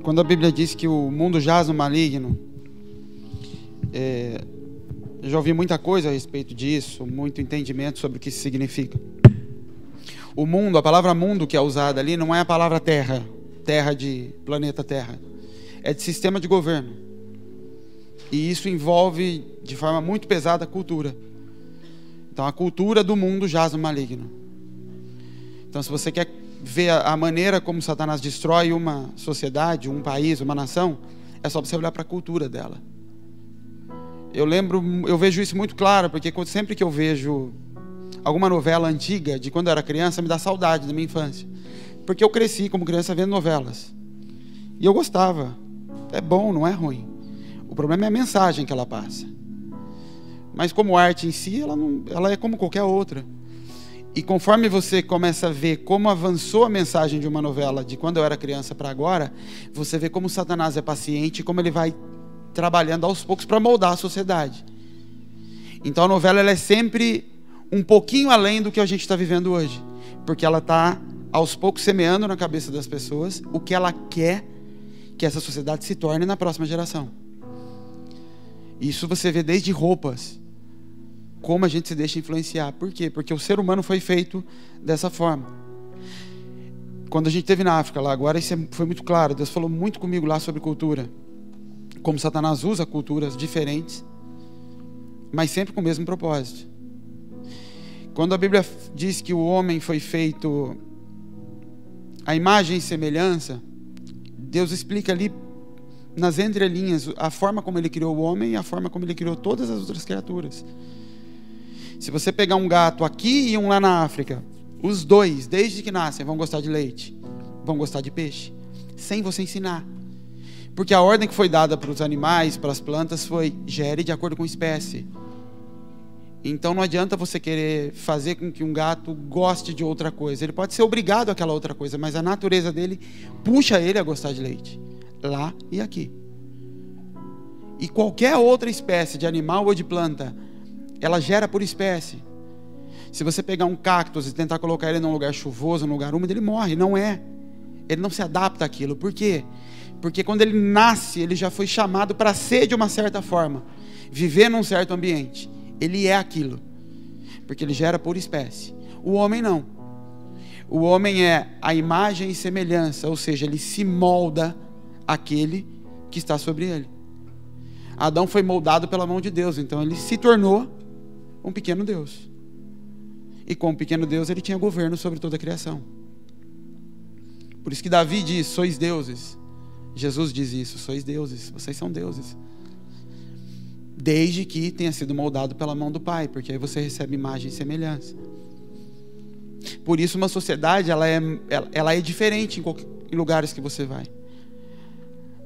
Quando a Bíblia diz que o mundo jaz no maligno, eu já ouvi muita coisa a respeito disso, muito entendimento sobre o que isso significa. O mundo, a palavra mundo que é usada ali, não é a palavra terra, terra de planeta Terra, é de sistema de governo. E isso envolve de forma muito pesada a cultura. Então a cultura do mundo jaz no maligno. Então se você quer ver a maneira como Satanás destrói uma sociedade, um país, uma nação, é só você olhar para a cultura dela. Eu vejo isso muito claro, porque sempre que eu vejo alguma novela antiga de quando eu era criança, me dá saudade da minha infância. Porque eu cresci como criança vendo novelas. E eu gostava. É bom, não é ruim. O problema é a mensagem que ela passa. Mas como arte em si, ela é como qualquer outra. E conforme você começa a ver como avançou a mensagem de uma novela de quando eu era criança para agora, você vê como Satanás é paciente e como ele vai trabalhando aos poucos para moldar a sociedade. Então a novela ela é sempre um pouquinho além do que a gente está vivendo hoje. Porque ela está aos poucos semeando na cabeça das pessoas o que ela quer que essa sociedade se torne na próxima geração. Isso você vê desde roupas, como a gente se deixa influenciar. Por quê? Porque o ser humano foi feito dessa forma. Quando a gente esteve na África lá, agora isso foi muito claro. Deus falou muito comigo lá sobre cultura. Como Satanás usa culturas diferentes, mas sempre com o mesmo propósito. Quando a Bíblia diz que o homem foi feito à imagem e semelhança, Deus explica ali nas entrelinhas a forma como ele criou o homem e a forma como ele criou todas as outras criaturas. Se você pegar um gato aqui e um lá na África, os dois, desde que nascem, vão gostar de leite, vão gostar de peixe, sem você ensinar. Porque a ordem que foi dada para os animais, para as plantas, foi gere de acordo com a espécie. Então não adianta você querer fazer com que um gato goste de outra coisa. Ele pode ser obrigado àquela outra coisa, mas a natureza dele puxa ele a gostar de leite, lá e aqui. E qualquer outra espécie de animal ou de planta, ela gera por espécie. Se você pegar um cactus e tentar colocar ele num lugar chuvoso, num lugar úmido, ele morre, não é. Ele não se adapta àquilo. Por quê? Porque quando ele nasce, ele já foi chamado para ser de uma certa forma, viver num certo ambiente. Ele é aquilo, porque ele gera por espécie. O homem não. O homem é a imagem e semelhança, ou seja, ele se molda àquele que está sobre ele. Adão foi moldado pela mão de Deus, então ele se tornou um pequeno Deus. E como pequeno Deus, ele tinha governo sobre toda a criação. Por isso que Davi diz, sois deuses. Jesus diz isso, sois deuses, vocês são deuses. Desde que tenha sido moldado pela mão do Pai, porque aí você recebe imagem e semelhança. Por isso uma sociedade, ela é diferente em lugares que você vai.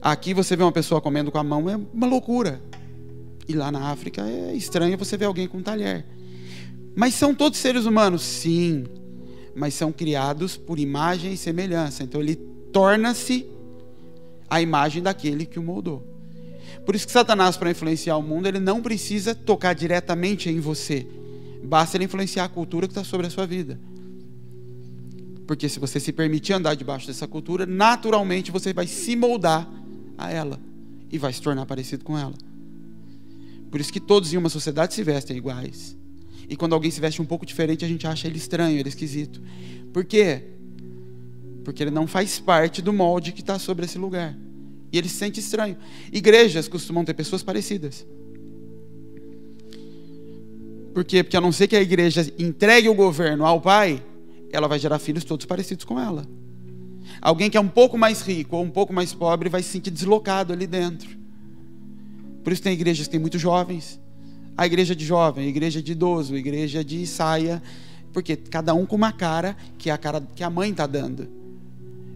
Aqui você vê uma pessoa comendo com a mão, é uma loucura. E lá na África é estranho você ver alguém com um talher. Mas são todos seres humanos? Sim. Mas são criados por imagem e semelhança. Então ele torna-se a imagem daquele que o moldou. Por isso que Satanás, para influenciar o mundo, ele não precisa tocar diretamente em você. Basta ele influenciar a cultura que está sobre a sua vida. Porque se você se permitir andar debaixo dessa cultura, naturalmente você vai se moldar a ela. E vai se tornar parecido com ela. Por isso que todos em uma sociedade se vestem iguais. E quando alguém se veste um pouco diferente, a gente acha ele estranho, ele esquisito. Por quê? Porque ele não faz parte do molde que está sobre esse lugar. E ele se sente estranho. Igrejas costumam ter pessoas parecidas. Por quê? Porque a não ser que a igreja entregue o governo ao pai, ela vai gerar filhos todos parecidos com ela. Alguém que é um pouco mais rico ou um pouco mais pobre vai se sentir deslocado ali dentro. Por isso tem igrejas que tem muitos jovens. A igreja de jovem, a igreja de idoso, a igreja de saia. Porque cada um com uma cara que é a cara que a mãe está dando.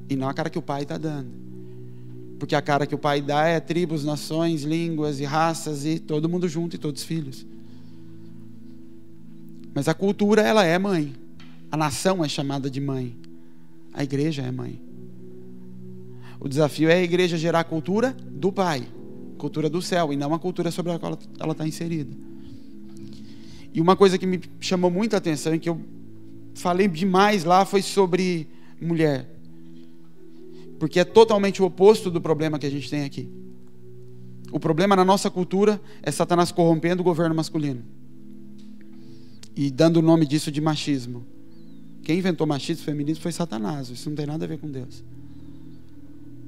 E não a cara que o pai está dando. Porque a cara que o pai dá é tribos, nações, línguas e raças e todo mundo junto e todos filhos. Mas a cultura, ela é mãe. A nação é chamada de mãe. A igreja é mãe. O desafio é a igreja gerar a cultura do pai. Cultura do céu e não a cultura sobre a qual ela está inserida. E uma coisa que me chamou muita atenção e que eu falei demais lá foi sobre mulher. Porque é totalmente o oposto do problema que a gente tem aqui. O problema na nossa cultura é Satanás corrompendo o governo masculino e dando o nome disso de machismo. Quem inventou machismo e feminismo foi Satanás. Isso não tem nada a ver com Deus.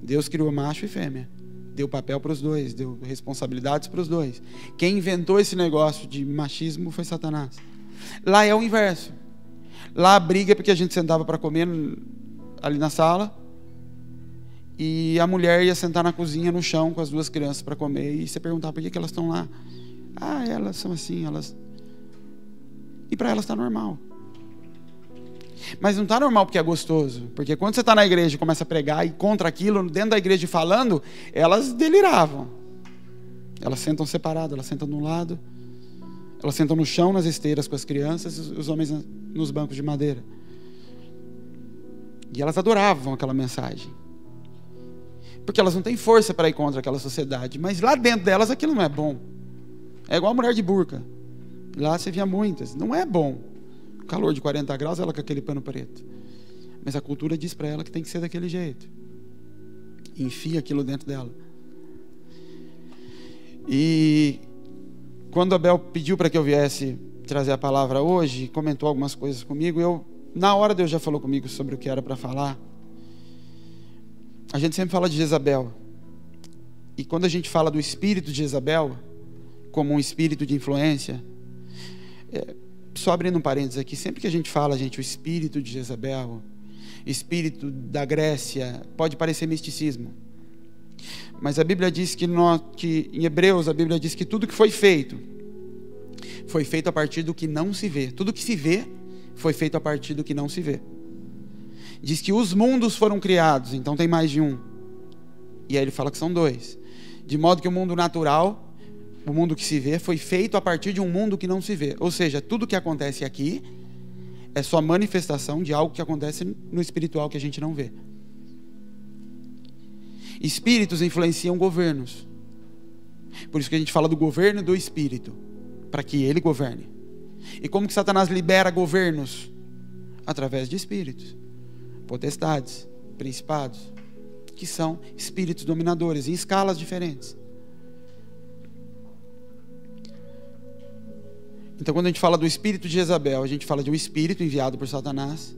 Deus criou macho e fêmea. Deu papel para os dois, deu responsabilidades para os dois. Quem inventou esse negócio de machismo foi Satanás. Lá é o inverso. Lá a briga é porque a gente sentava para comer ali na sala e a mulher ia sentar na cozinha, no chão, com as duas crianças para comer, e você perguntava por que elas estão lá. Ah, elas são assim, elas... E para elas está normal. Mas não está normal porque é gostoso. Porque quando você está na igreja e começa a pregar e contra aquilo, dentro da igreja falando, elas deliravam. Elas sentam separadas, elas sentam de um lado, elas sentam no chão, nas esteiras com as crianças, e os homens nos bancos de madeira. E elas adoravam aquela mensagem. Porque elas não têm força para ir contra aquela sociedade. Mas lá dentro delas aquilo não é bom. É igual a mulher de burca. Lá você via muitas. Não é bom. Calor de 40 graus, ela com aquele pano preto. Mas a cultura diz para ela que tem que ser daquele jeito. Enfia aquilo dentro dela. E quando Abel pediu para que eu viesse trazer a palavra hoje, comentou algumas coisas comigo, na hora Deus já falou comigo sobre o que era para falar. A gente sempre fala de Jezabel. E quando a gente fala do espírito de Jezabel, como um espírito de influência, só abrindo um parênteses aqui, sempre que a gente fala, o espírito de Jezabel, espírito da Grécia, pode parecer misticismo. Mas a Bíblia diz que em Hebreus, a Bíblia diz que tudo que foi feito a partir do que não se vê. Tudo que se vê foi feito a partir do que não se vê. Diz que os mundos foram criados, então tem mais de um. E aí ele fala que são dois. De modo que o mundo natural, o mundo que se vê, foi feito a partir de um mundo que não se vê. Ou seja, tudo que acontece aqui é só manifestação de algo que acontece no espiritual que a gente não vê. Espíritos influenciam governos. Por isso que a gente fala do governo do espírito, para que ele governe. E como que Satanás libera governos? Através de espíritos, potestades, principados, que são espíritos dominadores em escalas diferentes. Então, quando a gente fala do espírito de Jezabel, a gente fala de um espírito enviado por Satanás,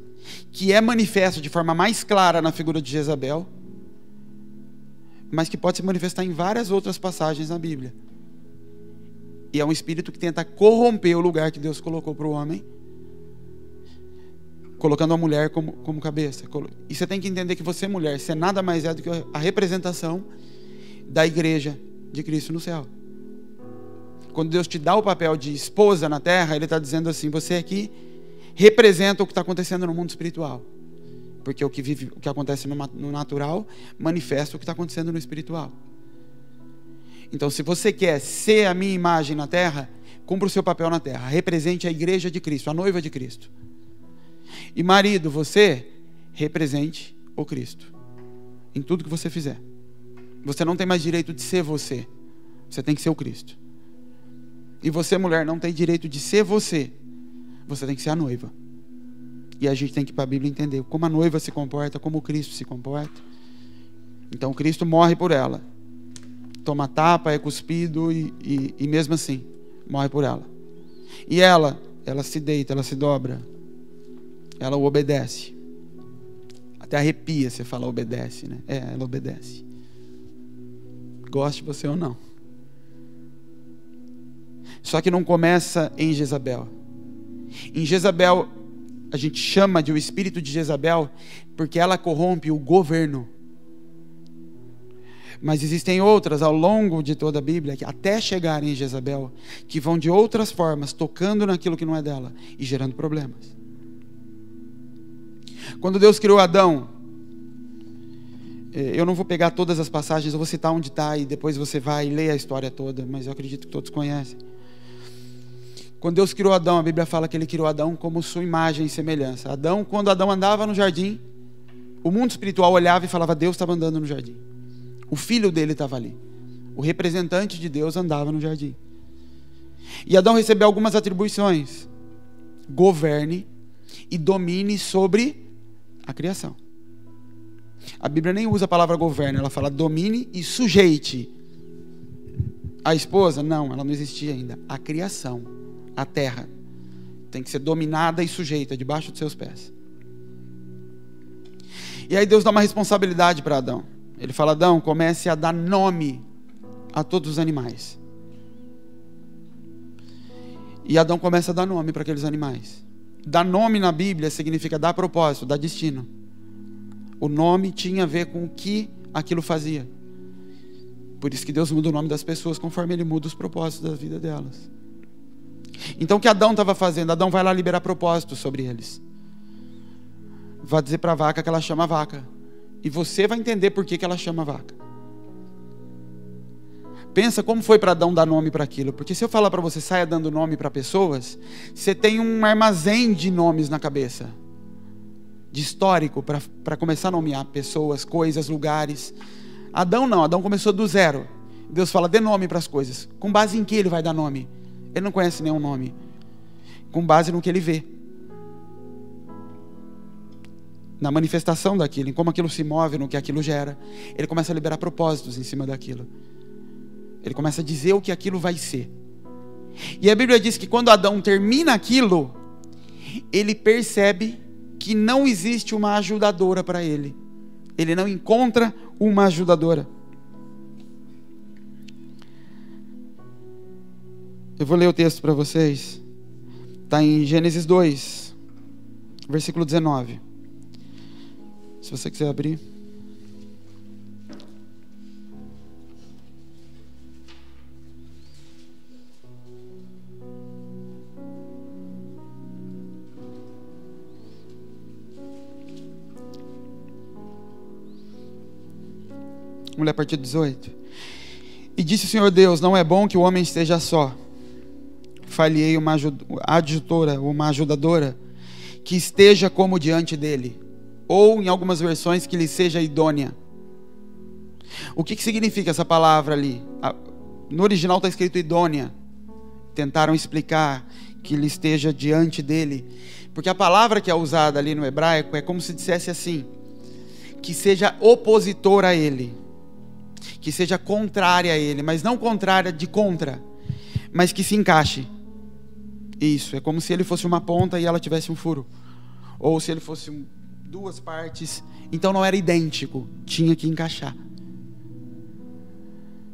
que é manifesto de forma mais clara na figura de Jezabel, mas que pode se manifestar em várias outras passagens na Bíblia. E é um espírito que tenta corromper o lugar que Deus colocou para o homem, colocando a mulher como cabeça. E você tem que entender que você, mulher, você nada mais é do que a representação da igreja de Cristo no céu. Quando Deus te dá o papel de esposa na terra, Ele está dizendo assim: você aqui representa o que está acontecendo no mundo espiritual. Porque o que acontece no natural manifesta o que está acontecendo no espiritual. Então, se você quer ser a minha imagem na terra, cumpra o seu papel na terra. Represente a igreja de Cristo, a noiva de Cristo. E marido, você represente o Cristo em tudo que você fizer. Você não tem mais direito de ser você. Você tem que ser o Cristo. E você, mulher, não tem direito de ser você. Você tem que ser a noiva. E a gente tem que ir para a Bíblia entender como a noiva se comporta, como o Cristo se comporta. Então, Cristo morre por ela. Toma tapa, é cuspido e mesmo assim, morre por ela. E ela se deita, ela se dobra. Ela o obedece. Até arrepia você fala obedece, né? Ela obedece. Goste você ou não. Só que não começa em Jezabel. Em Jezabel, a gente chama de o espírito de Jezabel porque ela corrompe o governo. Mas existem outras ao longo de toda a Bíblia, que até chegarem em Jezabel, que vão de outras formas, tocando naquilo que não é dela e gerando problemas. Quando Deus criou Adão, eu não vou pegar todas as passagens, eu vou citar onde está e depois você vai e lê a história toda, mas eu acredito que todos conhecem. Quando Deus criou Adão, a Bíblia fala que Ele criou Adão como sua imagem e semelhança. Quando Adão andava no jardim, o mundo espiritual olhava e falava: Deus estava andando no jardim. O filho dele estava ali. O representante de Deus andava no jardim. E Adão recebeu algumas atribuições: governe e domine sobre a criação. A Bíblia nem usa a palavra governo, ela fala domine e sujeite. A esposa, não, ela não existia ainda. A criação, a terra, tem que ser dominada e sujeita debaixo dos seus pés. E aí Deus dá uma responsabilidade para Adão. Ele fala: Adão, comece a dar nome a todos os animais. E Adão começa a dar nome para aqueles animais. Dar nome na Bíblia significa dar propósito, dar destino. O nome tinha a ver com o que aquilo fazia. Por isso que Deus muda o nome das pessoas conforme Ele muda os propósitos da vida delas. Então o que Adão estava fazendo? Adão vai lá liberar propósitos sobre eles. Vai dizer para a vaca que ela chama vaca. E você vai entender por que ela chama vaca. Pensa como foi para Adão dar nome para aquilo. Porque se eu falar para você, saia dando nome para pessoas, você tem um armazém de nomes na cabeça. De histórico, para começar a nomear pessoas, coisas, lugares. Adão não, Adão começou do zero. Deus fala: dê nome para as coisas. Com base em que ele vai dar nome? Ele não conhece nenhum nome. Com base no que ele vê. Na manifestação daquilo, em como aquilo se move, no que aquilo gera. Ele começa a liberar propósitos em cima daquilo. Ele começa a dizer o que aquilo vai ser. E a Bíblia diz que quando Adão termina aquilo, ele percebe que não existe uma ajudadora para ele. Ele não encontra uma ajudadora. Eu vou ler o texto para vocês. Está em Gênesis 2, versículo 19. Se você quiser abrir. Vamos ler a partir do 18. E disse o Senhor Deus: não é bom que o homem esteja só. Far-lhe-ei uma adjutora, uma ajudadora, que esteja como diante dele. Ou, em algumas versões, que lhe seja idônea. O que significa essa palavra ali? No original está escrito idônea. Tentaram explicar que lhe esteja diante dele. Porque a palavra que é usada ali no hebraico é como se dissesse assim: que seja opositor a ele. Que seja contrária a ele. Mas não contrária de contra. Mas que se encaixe. Isso, é como se ele fosse uma ponta e ela tivesse um furo. Ou se ele fosse duas partes. Então não era idêntico, tinha que encaixar.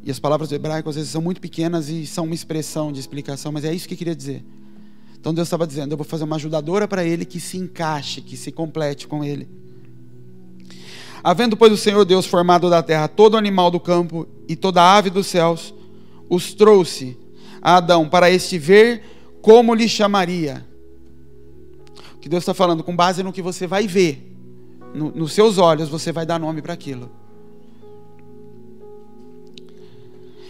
E as palavras do hebraico às vezes são muito pequenas e são uma expressão de explicação, mas é isso que queria dizer. Então Deus estava dizendo: eu vou fazer uma ajudadora para ele que se encaixe, que se complete com ele. Havendo, pois, o Senhor Deus formado da terra todo animal do campo e toda ave dos céus, os trouxe a Adão para este ver como lhe chamaria. O que Deus está falando, com base no que você vai ver, nos seus olhos, você vai dar nome para aquilo.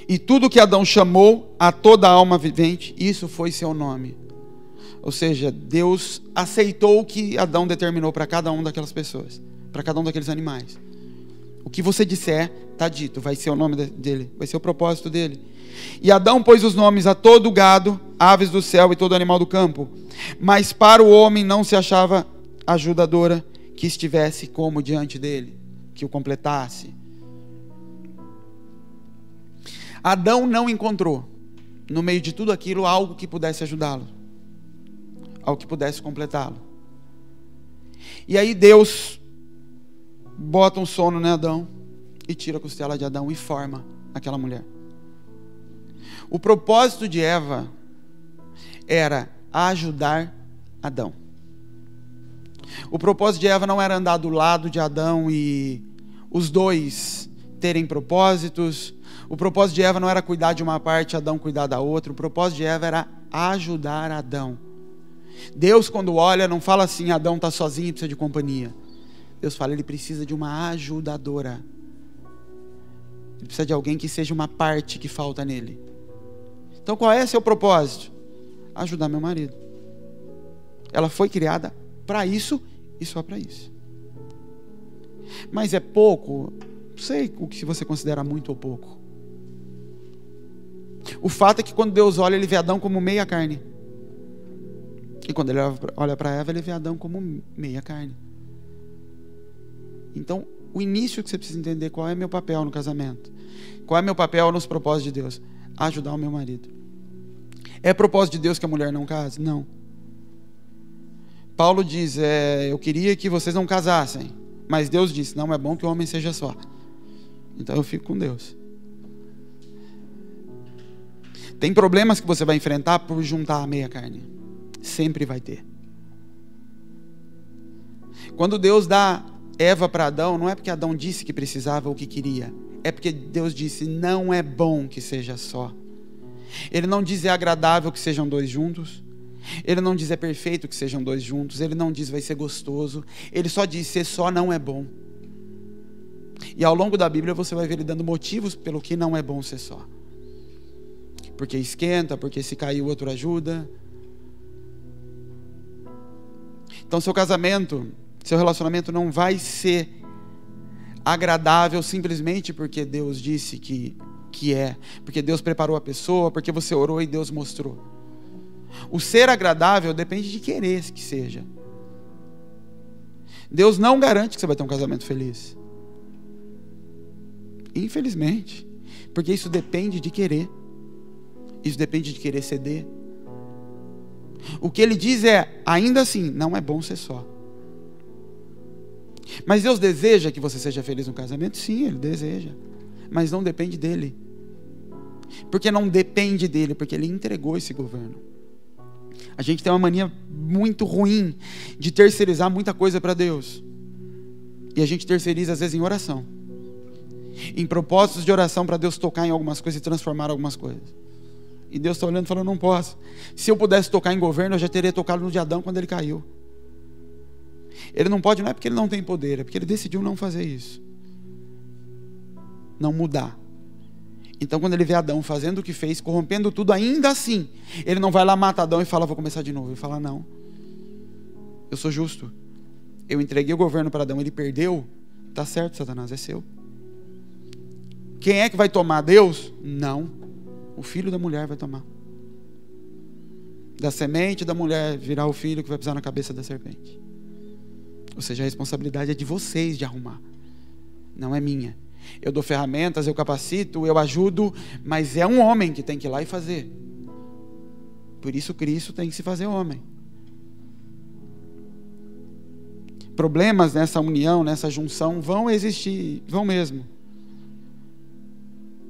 E tudo que Adão chamou a toda alma vivente, isso foi seu nome. Ou seja, Deus aceitou o que Adão determinou para cada uma daquelas pessoas, para cada um daqueles animais. O que você disser, está dito, vai ser o nome dele, vai ser o propósito dele. E Adão pôs os nomes a todo gado, aves do céu e todo animal do campo. Mas para o homem não se achava ajudadora que estivesse como diante dele, que o completasse. Adão não encontrou, no meio de tudo aquilo, algo que pudesse ajudá-lo, algo que pudesse completá-lo. E aí Deus bota um sono em Adão e tira a costela de Adão e forma aquela mulher. O propósito de Eva era ajudar Adão. O propósito de Eva não era andar do lado de Adão e os dois terem propósitos. O propósito de Eva não era cuidar de uma parte, Adão cuidar da outra. O propósito de Eva era ajudar Adão. Deus, quando olha, não fala assim: Adão está sozinho e precisa de companhia. Deus fala: ele precisa de uma ajudadora. Ele precisa de alguém que seja uma parte que falta nele. Então qual é seu propósito? Ajudar meu marido. Ela foi criada para isso e só para isso. Mas é pouco? Não sei o que você considera muito ou pouco. O fato é que quando Deus olha, ele vê Adão como meia carne. E quando ele olha para Eva, ele vê Adão como meia carne. Então, o início que você precisa entender qual é meu papel no casamento. Qual é meu papel nos propósitos de Deus? Ajudar o meu marido. É propósito de Deus que a mulher não case? Não. Paulo diz, eu queria que vocês não casassem, mas Deus disse, não é bom que o homem seja só. Então eu fico com Deus. Tem problemas que você vai enfrentar por juntar a meia carne. Sempre vai ter. Quando Deus dá Eva para Adão, não é porque Adão disse que precisava ou que queria. É porque Deus disse, não é bom que seja só. Ele não diz é agradável que sejam dois juntos. Ele não diz é perfeito que sejam dois juntos. Ele não diz vai ser gostoso. Ele só diz ser só não é bom. E ao longo da Bíblia você vai ver ele dando motivos pelo que não é bom ser só. Porque esquenta, porque se cair o outro ajuda. Então seu casamento, seu relacionamento não vai ser agradável simplesmente porque Deus disse que é. Porque Deus preparou a pessoa, porque você orou e Deus mostrou. O ser agradável depende de querer que seja. Deus não garante que você vai ter um casamento feliz. Infelizmente. Porque isso depende de querer. Isso depende de querer ceder. O que ele diz é, ainda assim, não é bom ser só. Mas Deus deseja que você seja feliz no casamento? Sim, Ele deseja. Mas não depende dele. Porque não depende dele, porque Ele entregou esse governo. A gente tem uma mania muito ruim de terceirizar muita coisa para Deus. E a gente terceiriza às vezes em oração. Em propósitos de oração para Deus tocar em algumas coisas e transformar algumas coisas. E Deus está olhando e falando, não posso. Se eu pudesse tocar em governo, eu já teria tocado no de Adão quando ele caiu. Ele não pode, não é porque ele não tem poder, é porque ele decidiu não fazer isso. Não mudar. Então quando ele vê Adão fazendo o que fez, corrompendo tudo, ainda assim, ele não vai lá matar Adão e fala, vou começar de novo. Ele fala, não, eu sou justo. Eu entreguei o governo para Adão, ele perdeu, tá certo, Satanás, é seu. Quem é que vai tomar? Deus? Não. O filho da mulher vai tomar. Da semente da mulher virá o filho que vai pisar na cabeça da serpente. Ou seja, a responsabilidade é de vocês de arrumar. Não é minha. Eu dou ferramentas, eu capacito, eu ajudo, mas é um homem que tem que ir lá e fazer. Por isso Cristo tem que se fazer homem. Problemas nessa união, nessa junção vão existir, vão mesmo.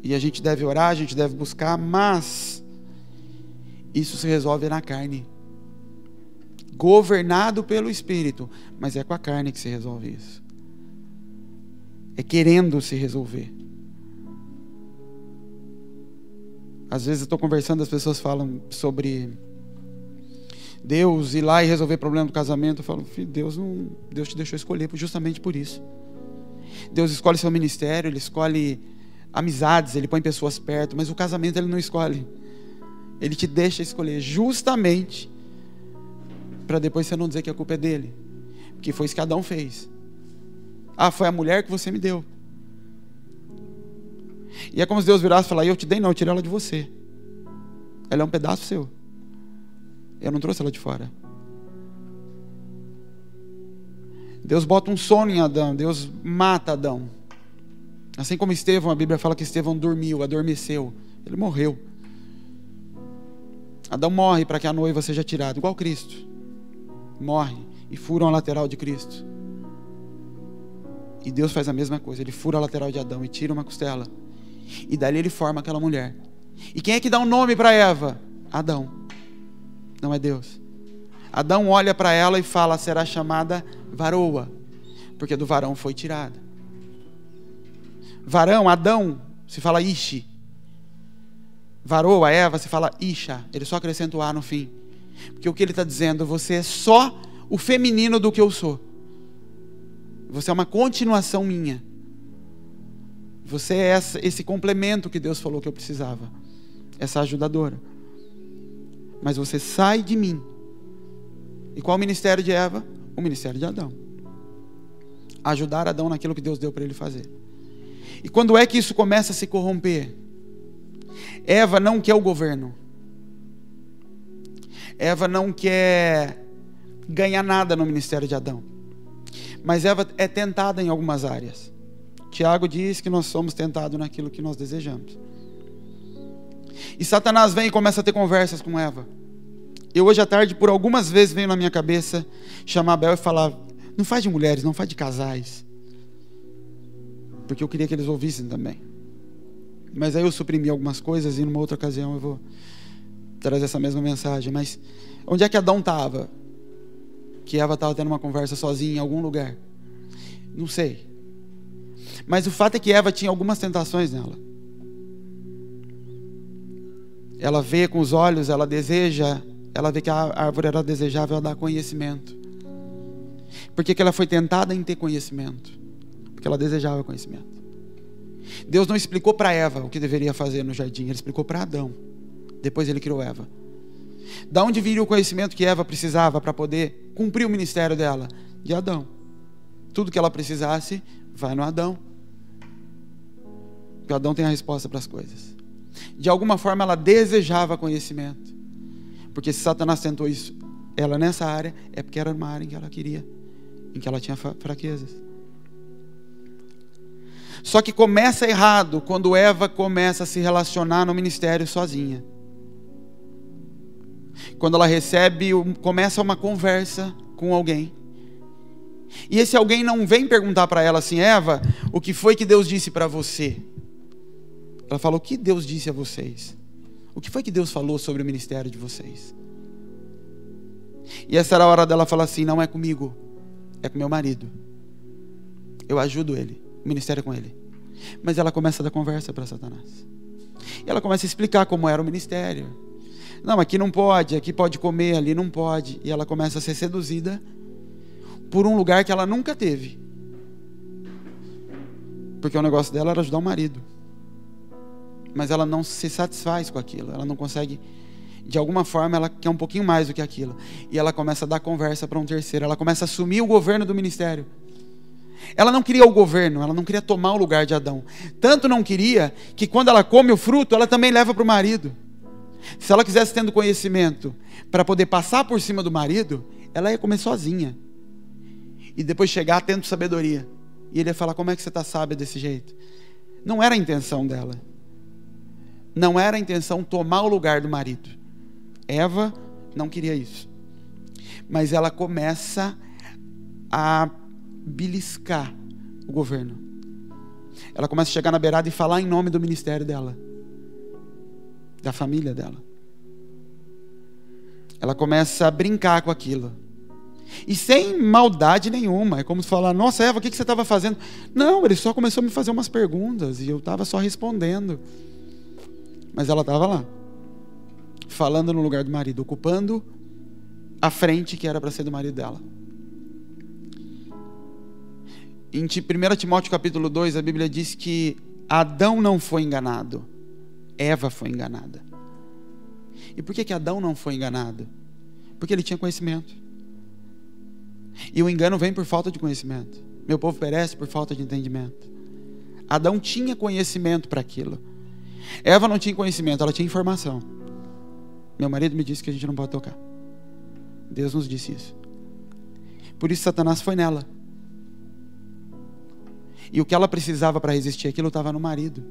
E a gente deve orar, a gente deve buscar, mas isso se resolve na carne. Governado pelo Espírito, mas é com a carne que se resolve isso. É querendo se resolver. Às vezes eu estou conversando, as pessoas falam sobre Deus ir lá e resolver o problema do casamento. Eu falo, filho, Deus te deixou escolher justamente por isso. Deus escolhe seu ministério, Ele escolhe amizades, Ele põe pessoas perto, mas o casamento Ele não escolhe. Ele te deixa escolher justamente para depois você não dizer que a culpa é dele, porque foi isso que Adão fez. Ah, foi a mulher que você me deu. E é como se Deus virasse e falasse, eu te dei não, eu tirei ela de você. Ela é um pedaço seu. Eu não trouxe ela de fora. Deus bota um sono em Adão, Deus mata Adão. Assim como Estevão, a Bíblia fala que Estevão dormiu, adormeceu. Ele morreu. Adão morre para que a noiva seja tirada, igual Cristo. Morre e furam a lateral de Cristo. E Deus faz a mesma coisa. Ele fura a lateral de Adão e tira uma costela. E dali ele forma aquela mulher. E quem é que dá um nome para Eva? Adão. Não é Deus. Adão olha para ela e fala, será chamada varoa, porque do varão foi tirada. Varão, Adão, se fala Ishi. Varoa, Eva, se fala Isha. Ele só acrescenta o A no fim. Porque o que ele está dizendo, você é só o feminino do que eu sou. Você é uma continuação minha. Você é esse complemento que Deus falou que eu precisava. Essa ajudadora. Mas você sai de mim. E qual o ministério de Eva? O ministério de Adão. Ajudar Adão naquilo que Deus deu para ele fazer. E quando é que isso começa a se corromper? Eva não quer o governo. Eva não quer ganhar nada no ministério de Adão. Mas Eva é tentada em algumas áreas. Tiago diz que nós somos tentados naquilo que nós desejamos. E Satanás vem e começa a ter conversas com Eva. Eu hoje à tarde, por algumas vezes, veio na minha cabeça chamar Abel e falar: não faz de mulheres, não faz de casais. Porque eu queria que eles ouvissem também. Mas aí eu suprimi algumas coisas e numa outra ocasião eu vou trazer essa mesma mensagem. Mas onde é que Adão estava? Que Eva estava tendo uma conversa sozinha em algum lugar? Não sei. Mas o fato é que Eva tinha algumas tentações nela. Ela vê com os olhos, ela deseja, ela vê que a árvore era desejável, ela dá conhecimento. Por que ela foi tentada em ter conhecimento? Porque ela desejava conhecimento. Deus não explicou para Eva o que deveria fazer no jardim, Ele explicou para Adão. Depois Ele criou Eva. Da onde viria o conhecimento que Eva precisava para poder cumprir o ministério dela? De Adão. Tudo que ela precisasse, vai no Adão. Porque Adão tem a resposta para as coisas. De alguma forma ela desejava conhecimento. Porque se Satanás tentou isso, ela nessa área, é porque era uma área em que ela queria, em que ela tinha fraquezas. Só que começa errado quando Eva começa a se relacionar no ministério sozinha. Quando ela começa uma conversa com alguém. E esse alguém não vem perguntar para ela assim: Eva, o que foi que Deus disse para você? Ela fala: o que Deus disse a vocês? O que foi que Deus falou sobre o ministério de vocês? E essa era a hora dela falar assim: não é comigo, é com meu marido. Eu ajudo ele, o ministério é com ele. Mas ela começa a dar conversa para Satanás. E ela começa a explicar como era o ministério. Não, aqui não pode, aqui pode comer, ali não pode. E ela começa a ser seduzida por um lugar que ela nunca teve. Porque o negócio dela era ajudar o marido. Mas ela não se satisfaz com aquilo. Ela não consegue, de alguma forma, ela quer um pouquinho mais do que aquilo. E ela começa a dar conversa para um terceiro. Ela começa a assumir o governo do ministério. Ela não queria o governo, ela não queria tomar o lugar de Adão. Tanto não queria, que quando ela come o fruto, ela também leva para o marido. Se ela quisesse tendo conhecimento para poder passar por cima do marido, ela ia comer sozinha. E depois chegar tendo sabedoria. E ele ia falar: como é que você está sábia desse jeito? Não era a intenção dela. Não era a intenção tomar o lugar do marido. Eva não queria isso. Mas ela começa a beliscar o governo. Ela começa a chegar na beirada e falar em nome do ministério dela, da família dela. Ela começa a brincar com aquilo. E sem maldade nenhuma. É como se falar: nossa, Eva, o que você estava fazendo? Não, ele só começou a me fazer umas perguntas e eu estava só respondendo. Mas ela estava lá, falando no lugar do marido, ocupando a frente que era para ser do marido dela. Em 1 Timóteo capítulo 2, a Bíblia diz que Adão não foi enganado, Eva foi enganada. E por que Adão não foi enganado? Porque ele tinha conhecimento. E o engano vem por falta de conhecimento. Meu povo perece por falta de entendimento. Adão tinha conhecimento para aquilo. Eva não tinha conhecimento, ela tinha informação. Meu marido me disse que a gente não pode tocar. Deus nos disse isso. Por isso Satanás foi nela. E o que ela precisava para resistir aquilo estava no marido.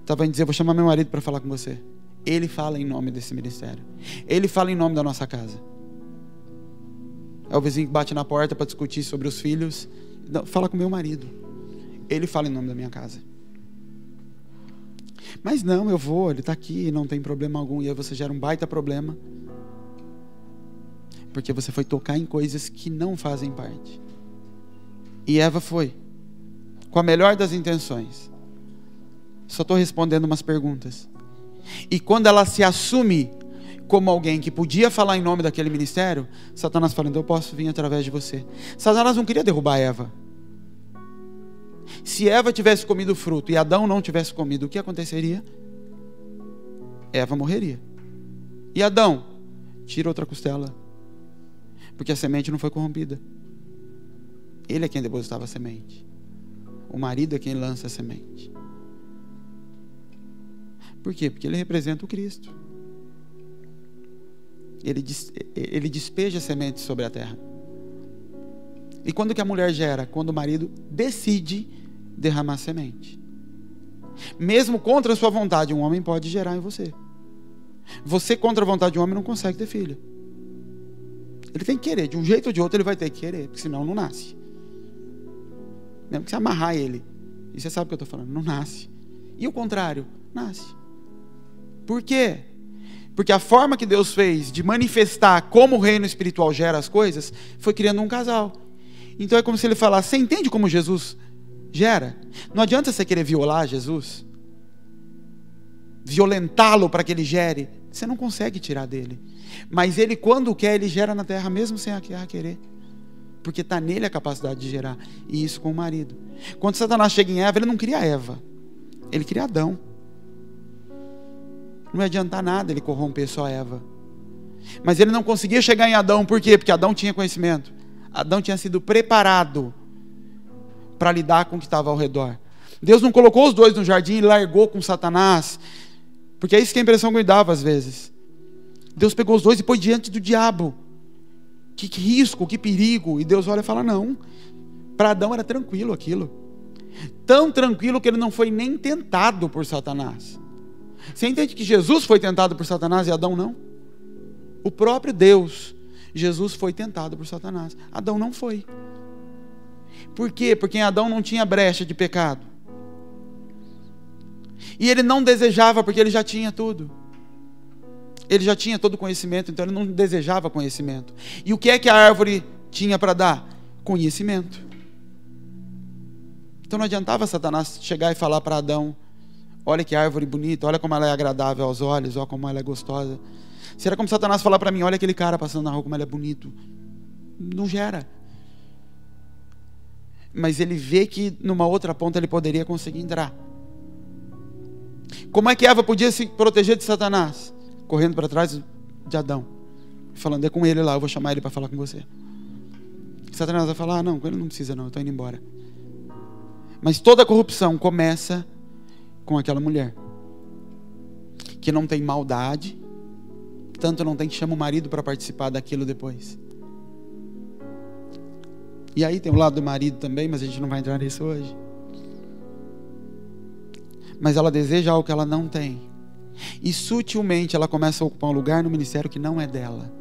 Estava em dizer: vou chamar meu marido para falar com você. Ele fala em nome desse ministério. Ele fala em nome da nossa casa. É o vizinho que bate na porta para discutir sobre os filhos. Não, fala com meu marido. Ele fala em nome da minha casa. Mas não, eu vou, ele está aqui, não tem problema algum. E aí você gera um baita problema. Porque você foi tocar em coisas que não fazem parte. E Eva foi, com a melhor das intenções. Só estou respondendo umas perguntas. E quando ela se assume como alguém que podia falar em nome daquele ministério, Satanás falando: eu posso vir através de você. Satanás não queria derrubar Eva. Se Eva tivesse comido o fruto e Adão não tivesse comido, o que aconteceria? Eva morreria. E Adão? Tira outra costela. Porque a semente não foi corrompida. Ele é quem depositava a semente. O marido é quem lança a semente. Por quê? Porque ele representa o Cristo. Ele despeja sementes sobre a terra. E quando que a mulher gera? Quando o marido decide derramar semente. Mesmo contra a sua vontade, um homem pode gerar em você. Você contra a vontade de um homem não consegue ter filho. Ele tem que querer, de um jeito ou de outro ele vai ter que querer, porque senão não nasce. Mesmo que você amarrar ele, e você sabe o que eu estou falando, não nasce. E o contrário, nasce. Por quê? Porque a forma que Deus fez de manifestar como o reino espiritual gera as coisas, foi criando um casal. Então é como se ele falasse, você entende como Jesus gera? Não adianta você querer violar Jesus, violentá-lo para que ele gere, você não consegue tirar dele. Mas ele, quando quer, ele gera na terra mesmo sem a terra querer, porque está nele a capacidade de gerar. E isso com o marido. Quando Satanás chega em Eva, ele não cria Eva, ele cria Adão. Não ia adiantar nada ele corromper só Eva. Mas ele não conseguia chegar em Adão, por quê? Porque Adão tinha conhecimento. Adão tinha sido preparado para lidar com o que estava ao redor. Deus não colocou os dois no jardim e largou com Satanás, porque é isso que a impressão que me dava às vezes. Deus pegou os dois e pôs diante do diabo. Que risco, que perigo. E Deus olha e fala, não. Para Adão era tranquilo aquilo. Tão tranquilo que ele não foi nem tentado por Satanás. Você entende que Jesus foi tentado por Satanás e Adão não? O próprio Deus, Jesus foi tentado por Satanás. Adão não foi. Por quê? Porque em Adão não tinha brecha de pecado. E ele não desejava porque ele já tinha tudo. Ele já tinha todo o conhecimento, então ele não desejava conhecimento. E o que é que a árvore tinha para dar? Conhecimento. Então não adiantava Satanás chegar e falar para Adão, olha que árvore bonita, olha como ela é agradável aos olhos, olha como ela é gostosa. Será como Satanás falar para mim, olha aquele cara passando na rua, como ele é bonito. Não gera. Mas ele vê que numa outra ponta ele poderia conseguir entrar. Como é que Eva podia se proteger de Satanás? Correndo para trás de Adão, falando, é com ele lá, eu vou chamar ele para falar com você. Satanás vai falar, não, com ele não precisa não, eu estou indo embora. Mas toda a corrupção começa com aquela mulher, que não tem maldade, tanto não tem que chamar o marido para participar daquilo depois. E aí tem o lado do marido também, mas a gente não vai entrar nisso hoje. Mas ela deseja algo que ela não tem. E sutilmente ela começa a ocupar um lugar no ministério que não é dela.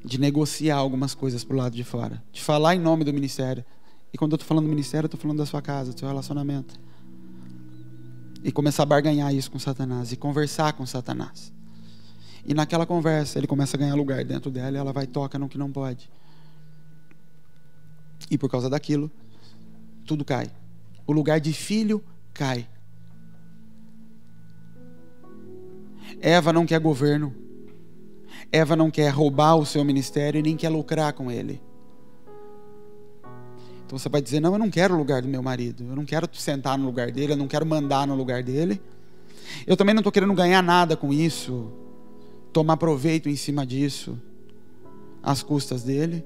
De negociar algumas coisas pro lado de fora. De falar em nome do ministério. E quando eu estou falando do ministério, eu estou falando da sua casa, do seu relacionamento. E começar a barganhar isso com Satanás. E conversar com Satanás. E naquela conversa ele começa a ganhar lugar dentro dela e ela vai e toca no que não pode. E por causa daquilo, tudo cai. O lugar de filho cai. Eva não quer governo. Eva não quer roubar o seu ministério e nem quer lucrar com ele. Então você vai dizer, não, eu não quero o lugar do meu marido. Eu não quero sentar no lugar dele, eu não quero mandar no lugar dele. Eu também não estou querendo ganhar nada com isso. Tomar proveito em cima disso. Às custas dele.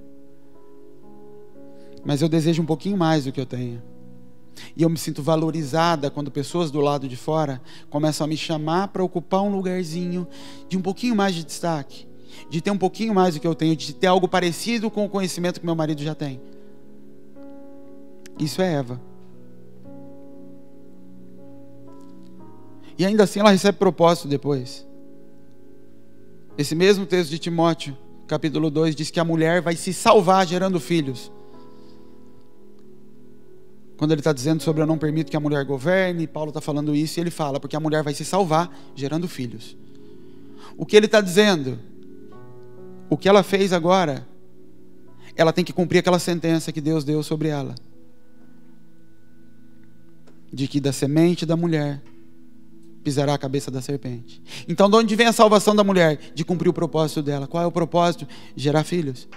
Mas eu desejo um pouquinho mais do que eu tenho. E eu me sinto valorizada quando pessoas do lado de fora começam a me chamar para ocupar um lugarzinho de um pouquinho mais de destaque, de ter um pouquinho mais do que eu tenho, de ter algo parecido com o conhecimento que meu marido já tem. Isso é Eva. E ainda assim ela recebe propósito depois. Esse mesmo texto de Timóteo, capítulo 2, diz que a mulher vai se salvar gerando filhos. Quando ele está dizendo sobre eu não permito que a mulher governe, Paulo está falando isso e ele fala, porque a mulher vai se salvar gerando filhos. O que ele está dizendo? O que ela fez agora, ela tem que cumprir aquela sentença que Deus deu sobre ela. De que da semente da mulher pisará a cabeça da serpente. Então de onde vem a salvação da mulher? De cumprir o propósito dela. Qual é o propósito? Gerar filhos.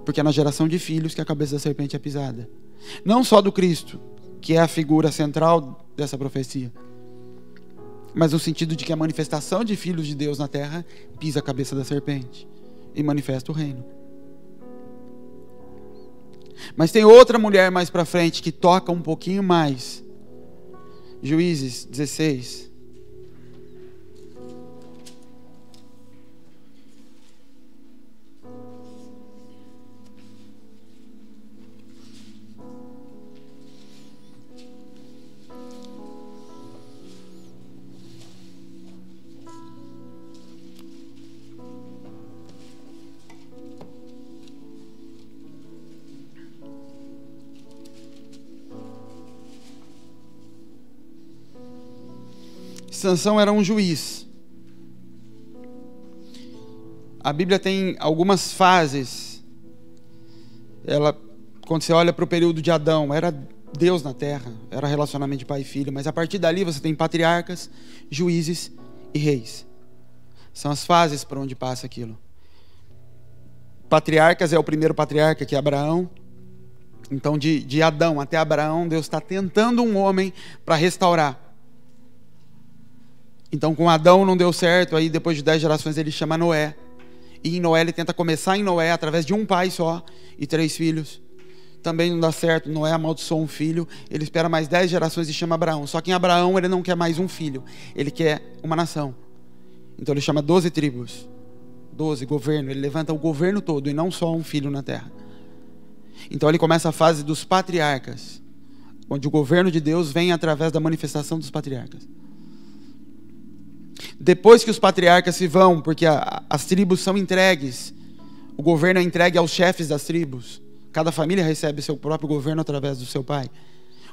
Porque é na geração de filhos que a cabeça da serpente é pisada. Não só do Cristo, que é a figura central dessa profecia, mas no sentido de que a manifestação de filhos de Deus na terra pisa a cabeça da serpente e manifesta o reino. Mas tem outra mulher mais para frente que toca um pouquinho mais. Juízes 16. Sansão era um juiz. A Bíblia tem algumas fases. Quando você olha para o período de Adão, era Deus na terra, era relacionamento de pai e filho, mas a partir dali você tem patriarcas, juízes e reis. São as fases por onde passa aquilo. Patriarcas é o primeiro patriarca, que é Abraão. Então de Adão até Abraão, Deus está tentando um homem para restaurar. Então com Adão não deu certo, aí depois de 10 gerações ele chama Noé. E em Noé ele tenta começar em Noé através de um pai só e 3 filhos. Também não dá certo, Noé amaldiçoou um filho, ele espera mais 10 gerações e chama Abraão. Só que em Abraão ele não quer mais um filho, ele quer uma nação. Então ele chama 12 tribos, 12, governo, ele levanta o governo todo e não só um filho na terra. Então ele começa a fase dos patriarcas, onde o governo de Deus vem através da manifestação dos patriarcas. Depois que os patriarcas se vão, porque as tribos são entregues, o governo é entregue aos chefes das tribos, cada família recebe seu próprio governo através do seu pai.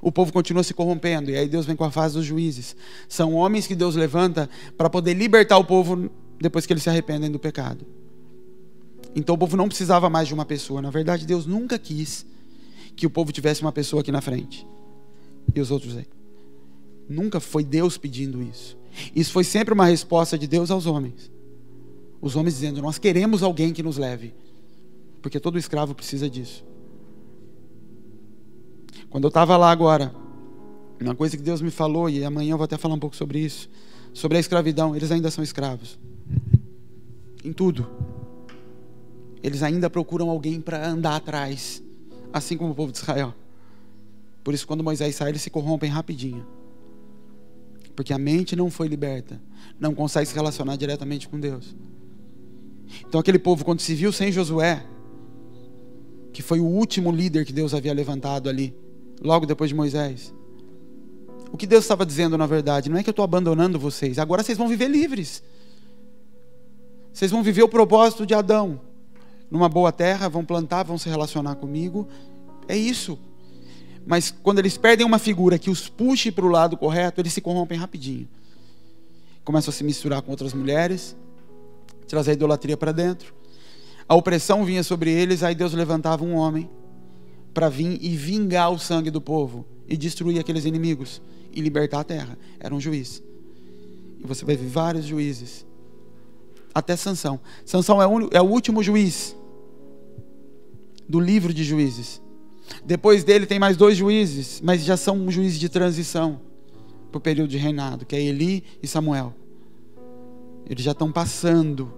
O povo continua se corrompendo, e aí Deus vem com a fase dos juízes. São homens que Deus levanta para poder libertar o povo depois que eles se arrependem do pecado. Então o povo não precisava mais de uma pessoa. Na verdade, Deus nunca quis que o povo tivesse uma pessoa aqui na frente e os outros aí. Nunca foi Deus pedindo isso. Isso foi sempre uma resposta de Deus aos homens. Os homens dizendo: nós queremos alguém que nos leve, porque todo escravo precisa disso. Quando eu estava lá agora, uma coisa que Deus me falou, e amanhã eu vou até falar um pouco sobre isso, sobre a escravidão. Eles ainda são escravos em tudo. Eles ainda procuram alguém para andar atrás, assim como o povo de Israel. Por isso, quando Moisés sai, eles se corrompem rapidinho, porque a mente não foi liberta, não consegue se relacionar diretamente com Deus. Então aquele povo, quando se viu sem Josué, que foi o último líder que Deus havia levantado ali, logo depois de Moisés, o que Deus estava dizendo na verdade: não é que eu estou abandonando vocês, agora vocês vão viver livres, vocês vão viver o propósito de Adão, numa boa terra, vão plantar, vão se relacionar comigo, é isso. Mas quando eles perdem uma figura que os puxe para o lado correto, eles se corrompem rapidinho, começam a se misturar com outras mulheres, trazer a idolatria para dentro. A opressão vinha sobre eles, aí Deus levantava um homem para vir e vingar o sangue do povo e destruir aqueles inimigos e libertar a terra. Era um juiz. E você vai ver vários juízes, até Sansão. Sansão é o último juiz do livro de Juízes. Depois dele tem mais 2 juízes, mas já são juízes de transição para o período de reinado, que é Eli e Samuel. Eles já estão passando,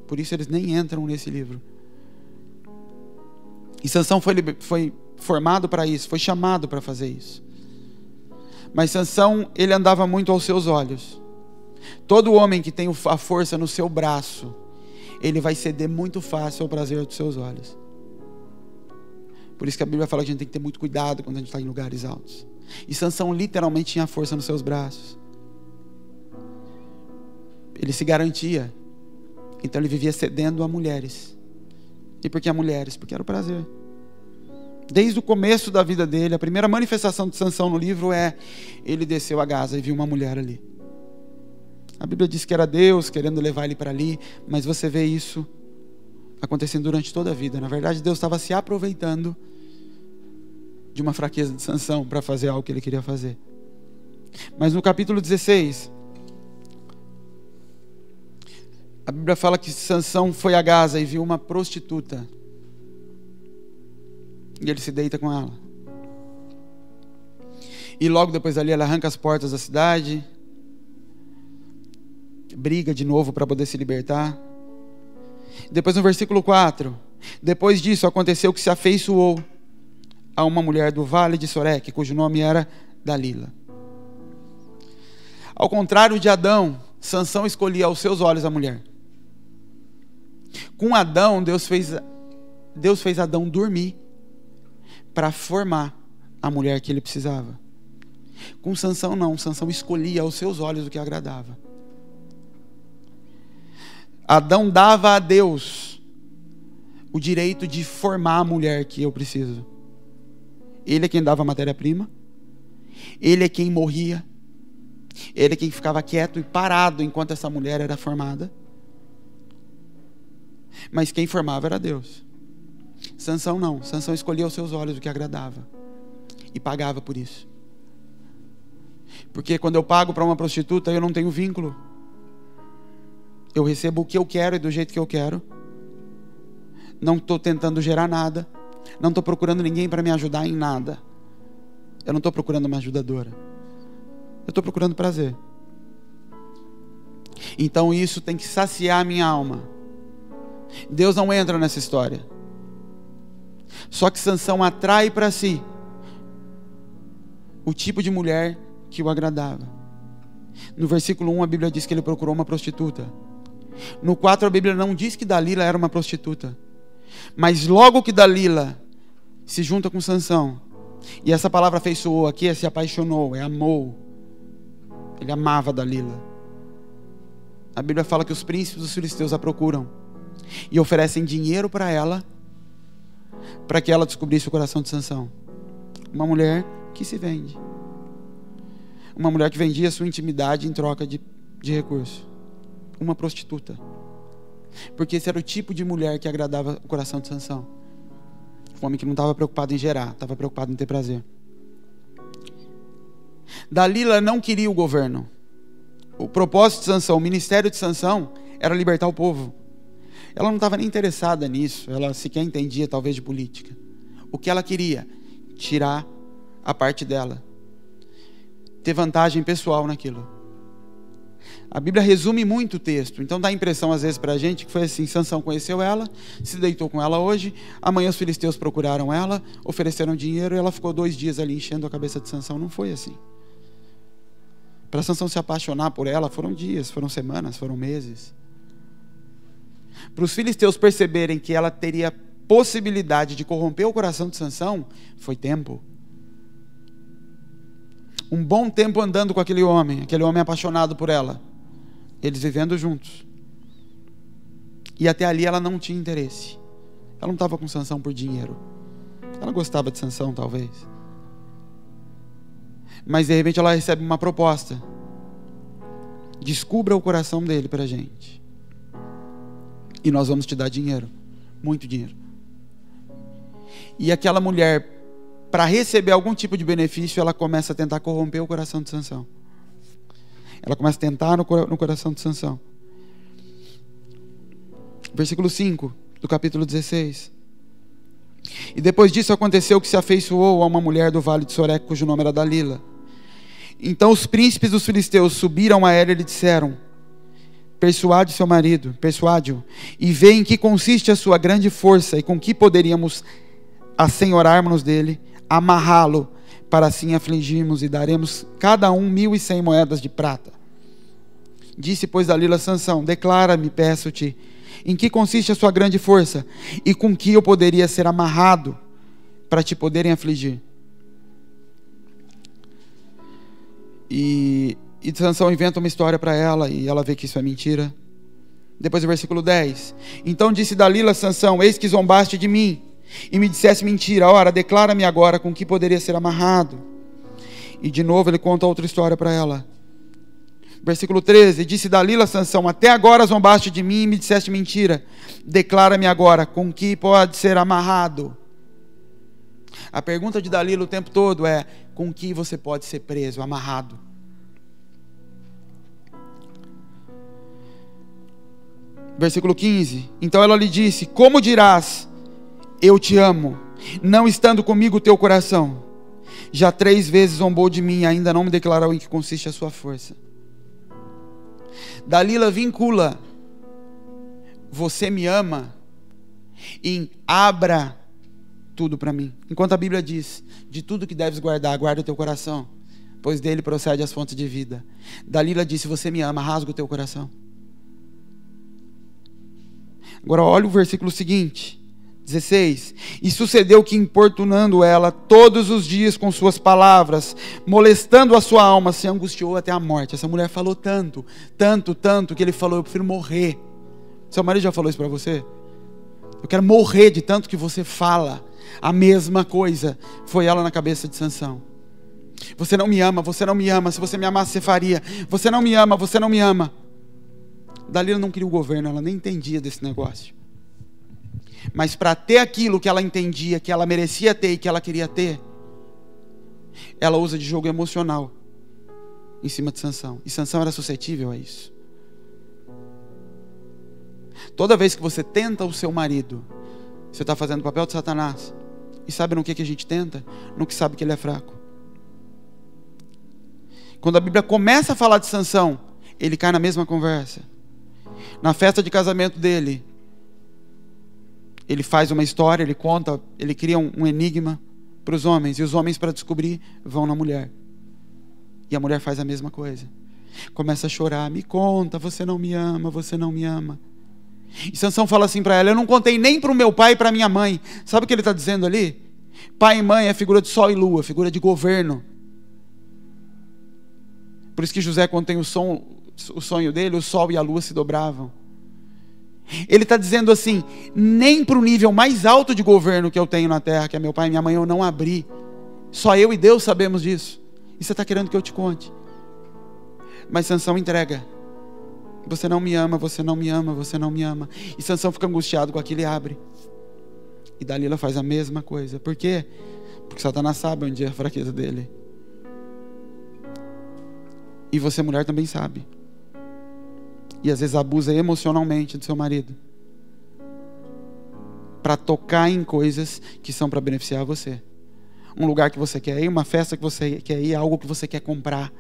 por isso eles nem entram nesse livro. E Sansão foi formado para isso, foi chamado para fazer isso. Mas Sansão, ele andava muito aos seus olhos. Todo homem que tem a força no seu braço, ele vai ceder muito fácil ao prazer dos seus olhos. Por isso que a Bíblia fala que a gente tem que ter muito cuidado quando a gente está em lugares altos. E Sansão literalmente tinha força nos seus braços. Ele se garantia. Então ele vivia cedendo a mulheres. E por que a mulheres? Porque era o prazer. Desde o começo da vida dele, a primeira manifestação de Sansão no livro é: ele desceu a Gaza e viu uma mulher ali. A Bíblia diz que era Deus querendo levar ele para ali, mas você vê isso acontecendo durante toda a vida. Na verdade, Deus estava se aproveitando de uma fraqueza de Sansão para fazer algo que ele queria fazer. Mas no capítulo 16, a Bíblia fala que Sansão foi a Gaza e viu uma prostituta. E ele se deita com ela. E logo depois dali ela arranca as portas da cidade, briga de novo para poder se libertar. Depois no versículo 4, depois disso aconteceu que se afeiçoou a uma mulher do vale de Soreque, cujo nome era Dalila. Ao contrário de Adão, Sansão escolhia aos seus olhos a mulher. Com Adão, Deus fez Adão dormir para formar a mulher que ele precisava. Com Sansão não, Sansão escolhia aos seus olhos o que agradava. Adão dava a Deus o direito de formar a mulher que eu preciso. Ele é quem dava a matéria-prima, ele é quem morria, Ele é quem ficava quieto e parado enquanto essa mulher era formada. Mas quem formava era Deus. Sansão não. Sansão escolhia aos seus olhos o que agradava. E pagava por isso. Porque quando eu pago para uma prostituta, eu não tenho vínculo. Eu recebo o que eu quero e do jeito que eu quero. Não estou tentando gerar nada. Não estou procurando ninguém para me ajudar em nada. Eu não estou procurando uma ajudadora. Eu estou procurando prazer. Então isso tem que saciar a minha alma. Deus não entra nessa história. Só que Sansão atrai para si o tipo de mulher que o agradava. No versículo 1 a Bíblia diz que ele procurou uma prostituta. No 4 a Bíblia não diz que Dalila era uma prostituta. Mas logo que Dalila se junta com Sansão, e essa palavra afeiçoou aqui é se apaixonou, é amou. Ele amava Dalila. A Bíblia fala que os príncipes dos filisteus a procuram e oferecem dinheiro para ela, para que ela descobrisse o coração de Sansão. Uma mulher que se vende. Uma mulher que vendia sua intimidade em troca de recurso. Uma prostituta. Porque esse era o tipo de mulher que agradava o coração de Sansão. Um homem que não estava preocupado em gerar, estava preocupado em ter prazer. Dalila não queria o governo. O propósito de Sansão, o ministério de Sansão, era libertar o povo. Ela não estava nem interessada nisso. Ela sequer entendia talvez de política. O que ela queria? Tirar a parte dela. Ter vantagem pessoal naquilo. A Bíblia resume muito o texto. Então dá a impressão às vezes para a gente que foi assim: Sansão conheceu ela, se deitou com ela hoje, amanhã os filisteus procuraram ela, ofereceram dinheiro e ela ficou 2 dias ali enchendo a cabeça de Sansão. Não foi assim. Para Sansão se apaixonar por ela foram dias, foram semanas, foram meses. Para os filisteus perceberem que ela teria possibilidade de corromper o coração de Sansão, foi tempo. Um bom tempo andando com aquele homem apaixonado por ela. Eles vivendo juntos. E até ali ela não tinha interesse. Ela não estava com Sansão por dinheiro. Ela gostava de Sansão, talvez. Mas de repente ela recebe uma proposta. Descubra o coração dele para a gente. E nós vamos te dar dinheiro. Muito dinheiro. E aquela mulher, para receber algum tipo de benefício, ela começa a tentar corromper o coração de Sansão. Ela começa a tentar no coração de Sansão. Versículo 5 do capítulo 16. E depois disso aconteceu que se afeiçoou a uma mulher do vale de Soré, cujo nome era Dalila. Então os príncipes dos filisteus subiram a ela e lhe disseram: persuade seu marido, persuade-o, e vê em que consiste a sua grande força, e com que poderíamos assenhorarmos dele, amarrá-lo, para assim afligirmos, e daremos cada um 1.100 moedas de prata. Disse, pois, Dalila a Sansão: declara-me, peço-te, em que consiste a sua grande força, e com que eu poderia ser amarrado, para te poderem afligir. E Sansão inventa uma história para ela, e ela vê que isso é mentira. Depois o versículo 10. Então disse Dalila a Sansão: eis que zombaste de mim, e me disseste mentira. Ora, declara-me agora com que poderia ser amarrado. E de novo ele conta outra história para ela. Versículo 13. Disse Dalila a Sansão: até agora zombaste de mim e me disseste mentira. Declara-me agora com que pode ser amarrado. A pergunta de Dalila o tempo todo é: com que você pode ser preso, amarrado? Versículo 15. Então ela lhe disse: como dirás, eu te amo, não estando comigo o teu coração? Já 3 vezes zombou de mim, ainda não me declarou em que consiste a sua força. Dalila vincula você me ama em abra tudo para mim. Enquanto a Bíblia diz: de tudo que deves guardar, guarda o teu coração, pois dele procede as fontes de vida. Dalila disse: você me ama, rasga o teu coração. Agora olha o versículo seguinte, 16. E sucedeu que, importunando ela todos os dias com suas palavras, molestando a sua alma, se angustiou até a morte. Essa mulher falou tanto, que ele falou: eu prefiro morrer. Seu marido já falou isso para você? Eu quero morrer de tanto que você fala a mesma coisa. Foi ela na cabeça de Sansão. Você não me ama, você não me ama. Se você me amasse, você faria. Você não me ama, você não me ama. Dalila não queria o governo, ela nem entendia desse negócio. Mas para ter aquilo que ela entendia, que ela merecia ter e que ela queria ter, ela usa de jogo emocional em cima de Sansão. E Sansão era suscetível a isso. Toda vez que você tenta o seu marido, você está fazendo o papel de Satanás. E sabe no que a gente tenta? No que sabe que ele é fraco. Quando a Bíblia começa a falar de Sansão, ele cai na mesma conversa. Na festa de casamento dele, ele faz uma história, ele conta, ele cria um enigma para os homens. E os homens, para descobrir, vão na mulher. E a mulher faz a mesma coisa. Começa a chorar, me conta, você não me ama, você não me ama. E Sansão fala assim para ela, eu não contei nem para o meu pai e para a minha mãe. Sabe o que ele está dizendo ali? Pai e mãe é figura de sol e lua, figura de governo. Por isso que José, quando tem o sonho dele, o sol e a lua se dobravam. Ele está dizendo assim, nem para o nível mais alto de governo que eu tenho na terra, que é meu pai e minha mãe, eu não abri. Só eu e Deus sabemos disso. E você está querendo que eu te conte. Mas Sansão entrega. Você não me ama, você não me ama, você não me ama. E Sansão fica angustiado com aquilo e abre. E Dalila faz a mesma coisa. Por quê? Porque Satanás sabe onde é a fraqueza dele. E você, mulher, também sabe. E às vezes abusa emocionalmente do seu marido. Para tocar em coisas que são para beneficiar você. Um lugar que você quer ir, uma festa que você quer ir, algo que você quer comprar.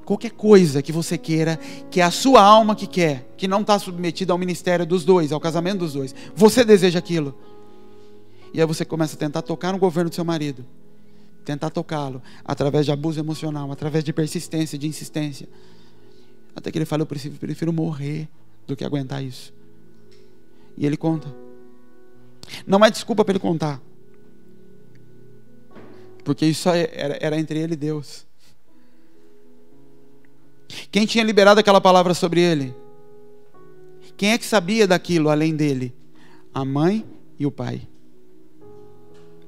Qualquer coisa que você queira, que é a sua alma que quer, que não está submetida ao ministério dos dois, ao casamento dos dois. Você deseja aquilo. E aí você começa a tentar tocar no governo do seu marido. Tentar tocá-lo através de abuso emocional, através de persistência, de insistência. Até que ele fala, eu prefiro morrer do que aguentar isso. E ele conta. Não é desculpa para ele contar. Porque isso era entre ele e Deus. Quem tinha liberado aquela palavra sobre ele? Quem é que sabia daquilo além dele? A mãe e o pai.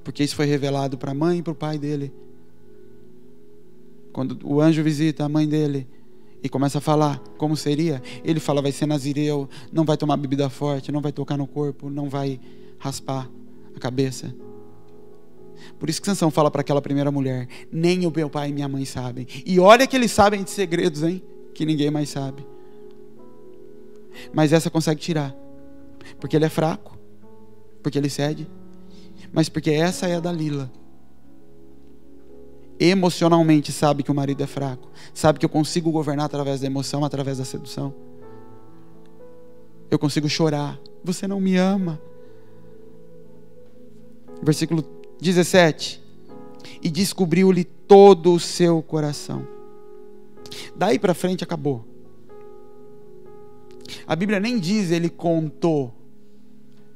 Porque isso foi revelado para a mãe e para o pai dele. Quando o anjo visita a mãe dele e começa a falar como seria, ele fala, vai ser nazireu, não vai tomar bebida forte, não vai tocar no corpo, não vai raspar a cabeça. Por isso que Sansão fala para aquela primeira mulher, nem o meu pai e minha mãe sabem. E olha que eles sabem de segredos, hein? Que ninguém mais sabe. Mas essa consegue tirar. Porque ele é fraco. Porque ele cede. Mas porque essa é a Dalila. Emocionalmente sabe que o marido é fraco. Sabe que eu consigo governar através da emoção, através da sedução. Eu consigo chorar. Você não me ama. Versículo 17. E descobriu-lhe todo o seu coração. Daí para frente acabou. A Bíblia nem diz ele contou.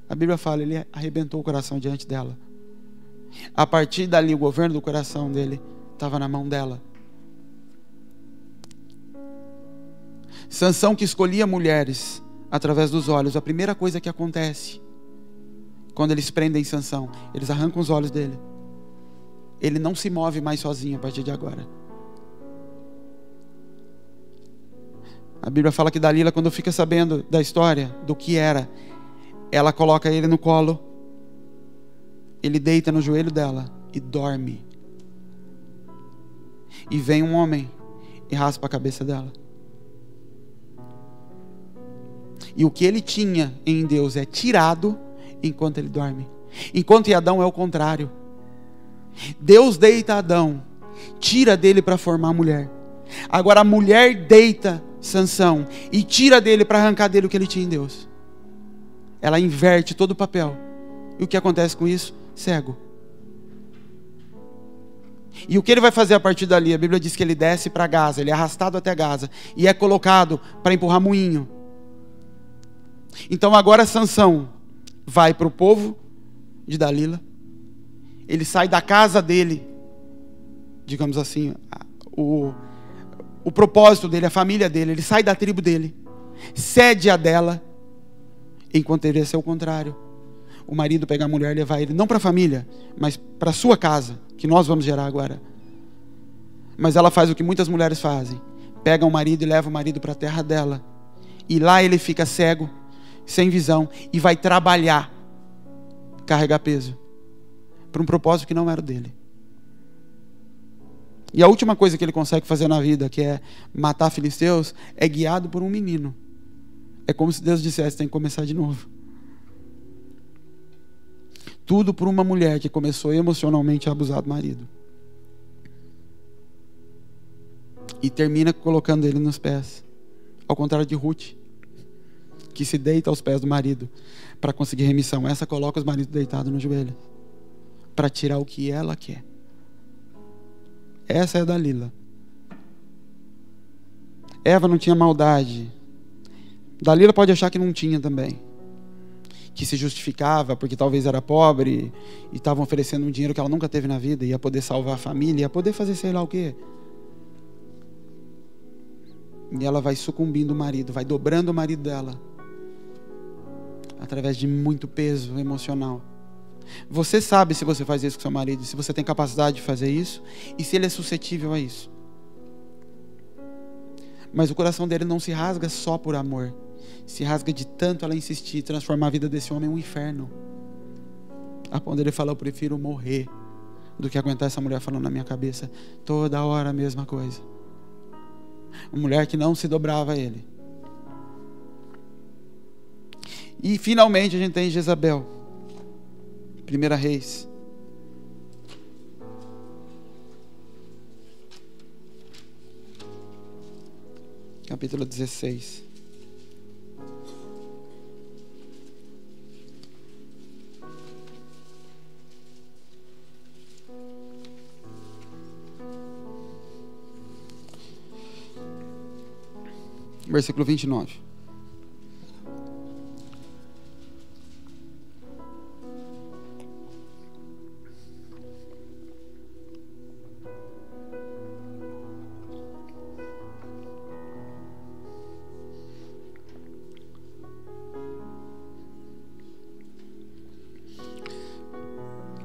A Bíblia fala, ele arrebentou o coração diante dela. A partir dali o governo do coração dele estava na mão dela. Sansão, que escolhia mulheres através dos olhos, a primeira coisa que acontece quando eles prendem Sansão, eles arrancam os olhos dele. Ele não se move mais sozinho a partir de agora. A Bíblia fala que Dalila, quando fica sabendo da história, do que era, ela coloca ele no colo, ele deita no joelho dela e dorme. E vem um homem e raspa a cabeça dela. E o que ele tinha em Deus é tirado enquanto ele dorme. Enquanto em Adão é o contrário. Deus deita Adão, tira dele para formar a mulher. Agora a mulher deita Sansão e tira dele para arrancar dele o que ele tinha em Deus. Ela inverte todo o papel. E o que acontece com isso? Cego. E o que ele vai fazer a partir dali? A Bíblia diz que ele desce para Gaza, ele é arrastado até Gaza e é colocado para empurrar moinho. Então agora Sansão vai para o povo de Dalila. Ele sai da casa dele, digamos assim, o propósito dele, a família dele. Ele sai da tribo dele, cede a dela, enquanto ele ia ser o contrário. O marido pegar a mulher e levar ele, não para a família, mas para a sua casa, que nós vamos gerar agora. Mas ela faz o que muitas mulheres fazem. Pega o marido e leva o marido para a terra dela. E lá ele fica cego, sem visão, e vai trabalhar, carregar peso, para um propósito que não era o dele. E a última coisa que ele consegue fazer na vida, que é matar filisteus, é guiado por um menino. É como se Deus dissesse: tem que começar de novo. Tudo por uma mulher que começou emocionalmente a abusar do marido. E termina colocando ele nos pés. Ao contrário de Ruth, que se deita aos pés do marido para conseguir remissão. Essa coloca os maridos deitados no joelho para tirar o que ela quer. Essa é a Dalila. Eva não tinha maldade. Dalila pode achar que não tinha também, que se justificava porque talvez era pobre e estavam oferecendo um dinheiro que ela nunca teve na vida, ia poder salvar a família, ia poder fazer sei lá o quê. E ela vai sucumbindo o marido, vai dobrando o marido dela, através de muito peso emocional. Você sabe se você faz isso com seu marido, se você tem capacidade de fazer isso, e se ele é suscetível a isso. Mas o coração dele não se rasga só por amor, se rasga de tanto ela insistir, transformar a vida desse homem em um inferno, a ponto ele fala: eu prefiro morrer do que aguentar essa mulher falando na minha cabeça toda hora a mesma coisa. Uma mulher que não se dobrava a ele. E finalmente a gente tem Jezabel, 1 Reis, capítulo 16. Versículo 29.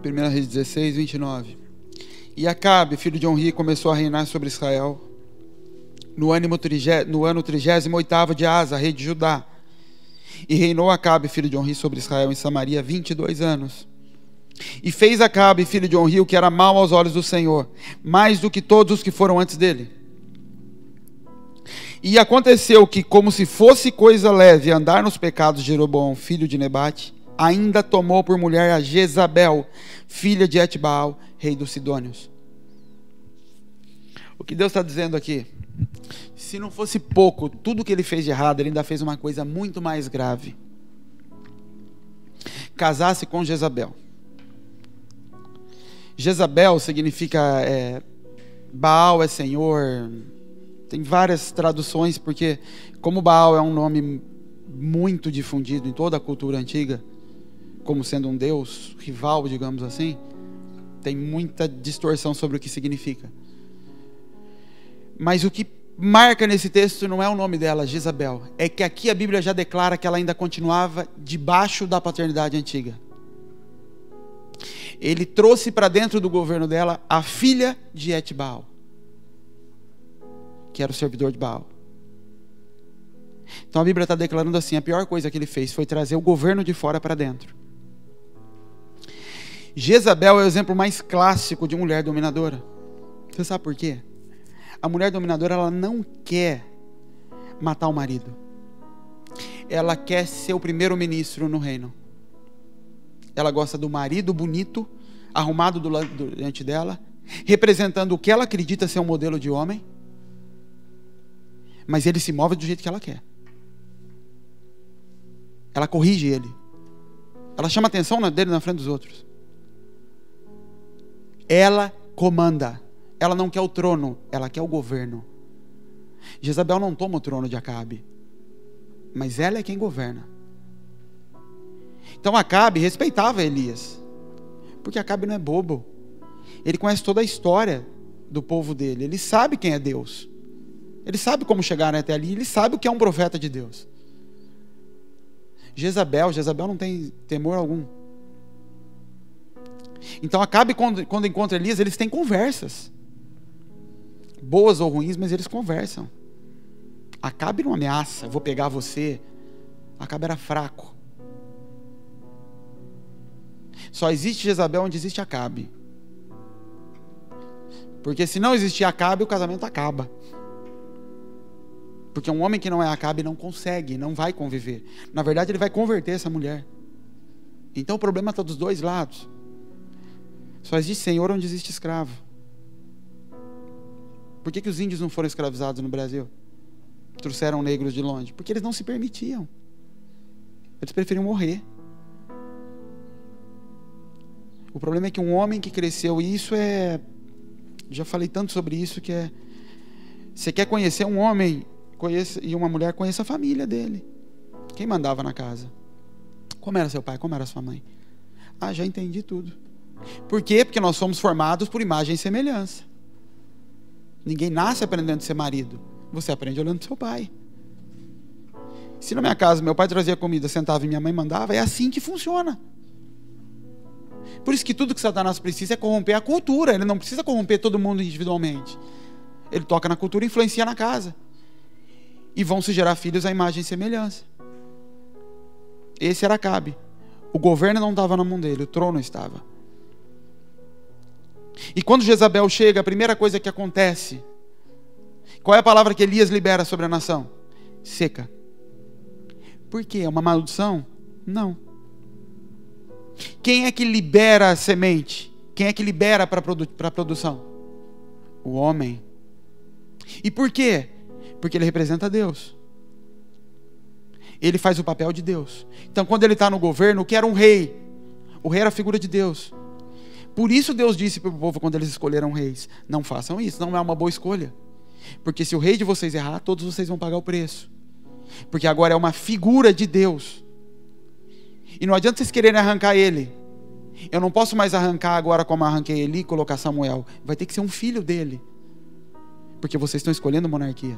Primeira Reis 16, 29. E Acabe, filho de Onri, começou a reinar sobre Israel no ano 38º de Asa, rei de Judá. E reinou Acabe, filho de Onri, sobre Israel em Samaria 22 anos. E fez Acabe, filho de Onri, o que era mal aos olhos do Senhor, mais do que todos os que foram antes dele. E aconteceu que, como se fosse coisa leve andar nos pecados de Jeroboão, filho de Nebate, ainda tomou por mulher a Jezabel, filha de Etbaal, rei dos Sidônios. O que Deus está dizendo aqui? Se não fosse pouco, tudo que ele fez de errado, ele ainda fez uma coisa muito mais grave. Casar-se com Jezabel. Jezabel significa Baal é Senhor. Tem várias traduções, porque como Baal é um nome muito difundido em toda a cultura antiga, como sendo um deus rival, digamos assim, tem muita distorção sobre o que significa. Mas o que marca nesse texto não é o nome dela, Jezabel, é que aqui a Bíblia já declara que ela ainda continuava debaixo da paternidade antiga. Ele trouxe para dentro do governo dela a filha de Etbaal, que era o servidor de Baal. Então a Bíblia está declarando assim: a pior coisa que ele fez foi trazer o governo de fora para dentro. Jezabel é o exemplo mais clássico de mulher dominadora. Você sabe por quê? A mulher dominadora, ela não quer matar o marido. Ela quer ser o primeiro-ministro no reino. Ela gosta do marido bonito, arrumado diante dela, representando o que ela acredita ser um modelo de homem, mas ele se move do jeito que ela quer. Ela corrige ele. Ela chama a atenção dele na frente dos outros. Ela comanda. Ela não quer o trono, ela quer o governo. Jezabel não toma o trono de Acabe, mas ela é quem governa. Então Acabe respeitava Elias, porque Acabe não é bobo. Ele conhece toda a história do povo dele. Ele sabe quem é Deus. Ele sabe como chegar até ali. Ele sabe o que é um profeta de Deus. Jezabel não tem temor algum. Então Acabe, quando encontra Elias, eles têm conversas. boas ou ruins, mas eles conversam. Acabe não ameaça, vou pegar você. Acabe era fraco. Só existe Jezabel onde existe Acabe. Porque se não existir Acabe, o casamento acaba. Porque um homem que não é Acabe não consegue, não vai conviver. Na verdade, ele vai converter essa mulher. Então o problema está dos dois lados. Só existe senhor onde existe escravo. Por que os índios não foram escravizados no Brasil? Trouxeram negros de longe? Porque eles não se permitiam. Eles preferiam morrer. O problema é que um homem que cresceu, e isso é... Já falei tanto sobre isso, que é... Você quer conhecer um homem e uma mulher, conheça a família dele. Quem mandava na casa? Como era seu pai? Como era sua mãe? Ah, já entendi tudo. Por quê? Porque nós somos formados por imagem e semelhança. Ninguém nasce aprendendo a ser marido. Você aprende olhando para seu pai. Se na minha casa meu pai trazia comida, sentava e minha mãe mandava, é assim que funciona. Por isso que tudo que Satanás precisa é corromper a cultura. Ele não precisa corromper todo mundo individualmente. Ele toca na cultura e influencia na casa. E vão se gerar filhos à imagem e semelhança. Esse era Acabe. O governo não estava na mão dele, o trono estava. E quando Jezabel chega, a primeira coisa que acontece, qual é a palavra que Elias libera sobre a nação? Seca. Por quê? É uma maldição? Não. Quem é que libera a semente? Quem é que libera para a produção? O homem. E por quê? Porque ele representa Deus. Ele faz o papel de Deus. Então quando ele está no governo, o que era um rei? O rei era a figura de Deus. Por isso Deus disse para o povo quando eles escolheram reis: não façam isso, não é uma boa escolha. Porque se o rei de vocês errar, todos vocês vão pagar o preço. Porque agora é uma figura de Deus. E não adianta vocês quererem arrancar ele. Eu não posso mais arrancar agora como arranquei Eli e colocar Samuel. Vai ter que ser um filho dele. Porque vocês estão escolhendo monarquia.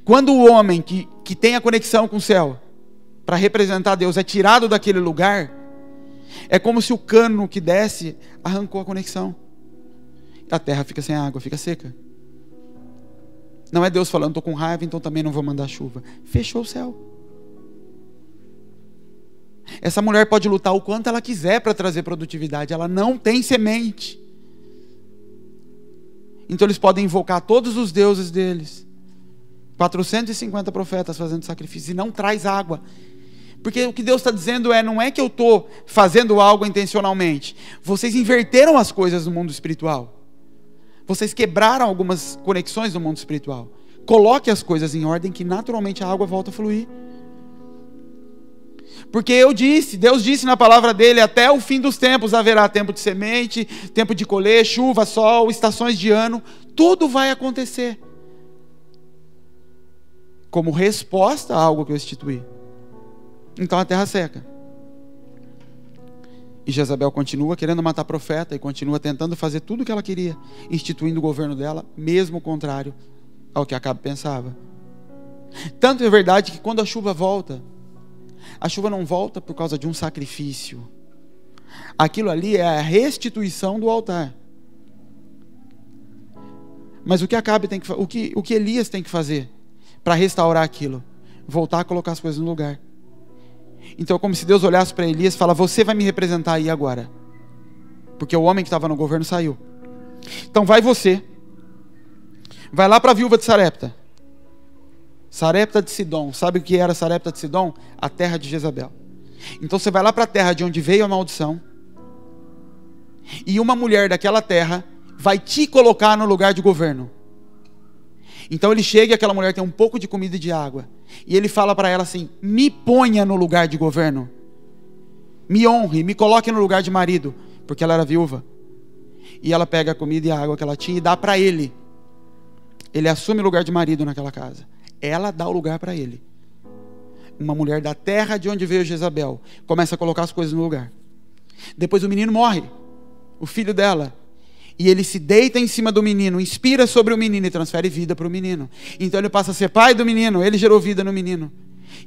Quando o homem que tem a conexão com o céu, para representar Deus, é tirado daquele lugar, é como se o cano que desce arrancou a conexão. A terra fica sem água, fica seca. Não é Deus falando, estou com raiva, então também não vou mandar chuva. Fechou o céu. Essa mulher pode lutar o quanto ela quiser para trazer produtividade, ela não tem semente. Então eles podem invocar todos os deuses deles. 450 profetas fazendo sacrifício e não traz água. Porque o que Deus está dizendo não é que eu estou fazendo algo intencionalmente. Vocês inverteram as coisas no mundo espiritual. Vocês quebraram algumas conexões no mundo espiritual. Coloque as coisas em ordem que naturalmente a água volta a fluir. Porque Deus disse na palavra dele, até o fim dos tempos haverá tempo de semente, tempo de colher, chuva, sol, estações de ano, tudo vai acontecer. Como resposta a algo que eu instituí. Então a terra seca. E Jezabel continua querendo matar profeta e continua tentando fazer tudo o que ela queria, instituindo o governo dela, mesmo contrário ao que Acabe pensava. Tanto é verdade que quando a chuva volta, a chuva não volta por causa de um sacrifício. Aquilo ali é a restituição do altar. Mas o que Acabe tem que o que Elias tem que fazer para restaurar aquilo? Voltar a colocar as coisas no lugar. Então é como se Deus olhasse para Elias e fala: você vai me representar aí agora. Porque o homem que estava no governo saiu. Então vai você. Vai lá para a viúva de Sarepta. Sarepta de Sidom. Sabe o que era Sarepta de Sidom? A terra de Jezabel. Então você vai lá para a terra de onde veio a maldição. E uma mulher daquela terra vai te colocar no lugar de governo. Então ele chega e aquela mulher tem um pouco de comida e de água. E ele fala para ela assim: me ponha no lugar de governo. Me honre, me coloque no lugar de marido. Porque ela era viúva. E ela pega a comida e a água que ela tinha e dá para ele. Ele assume o lugar de marido naquela casa. Ela dá o lugar para ele. Uma mulher da terra de onde veio Jezabel começa a colocar as coisas no lugar. Depois o menino morre, o filho dela. E ele se deita em cima do menino, inspira sobre o menino e transfere vida para o menino. Então ele passa a ser pai do menino, ele gerou vida no menino.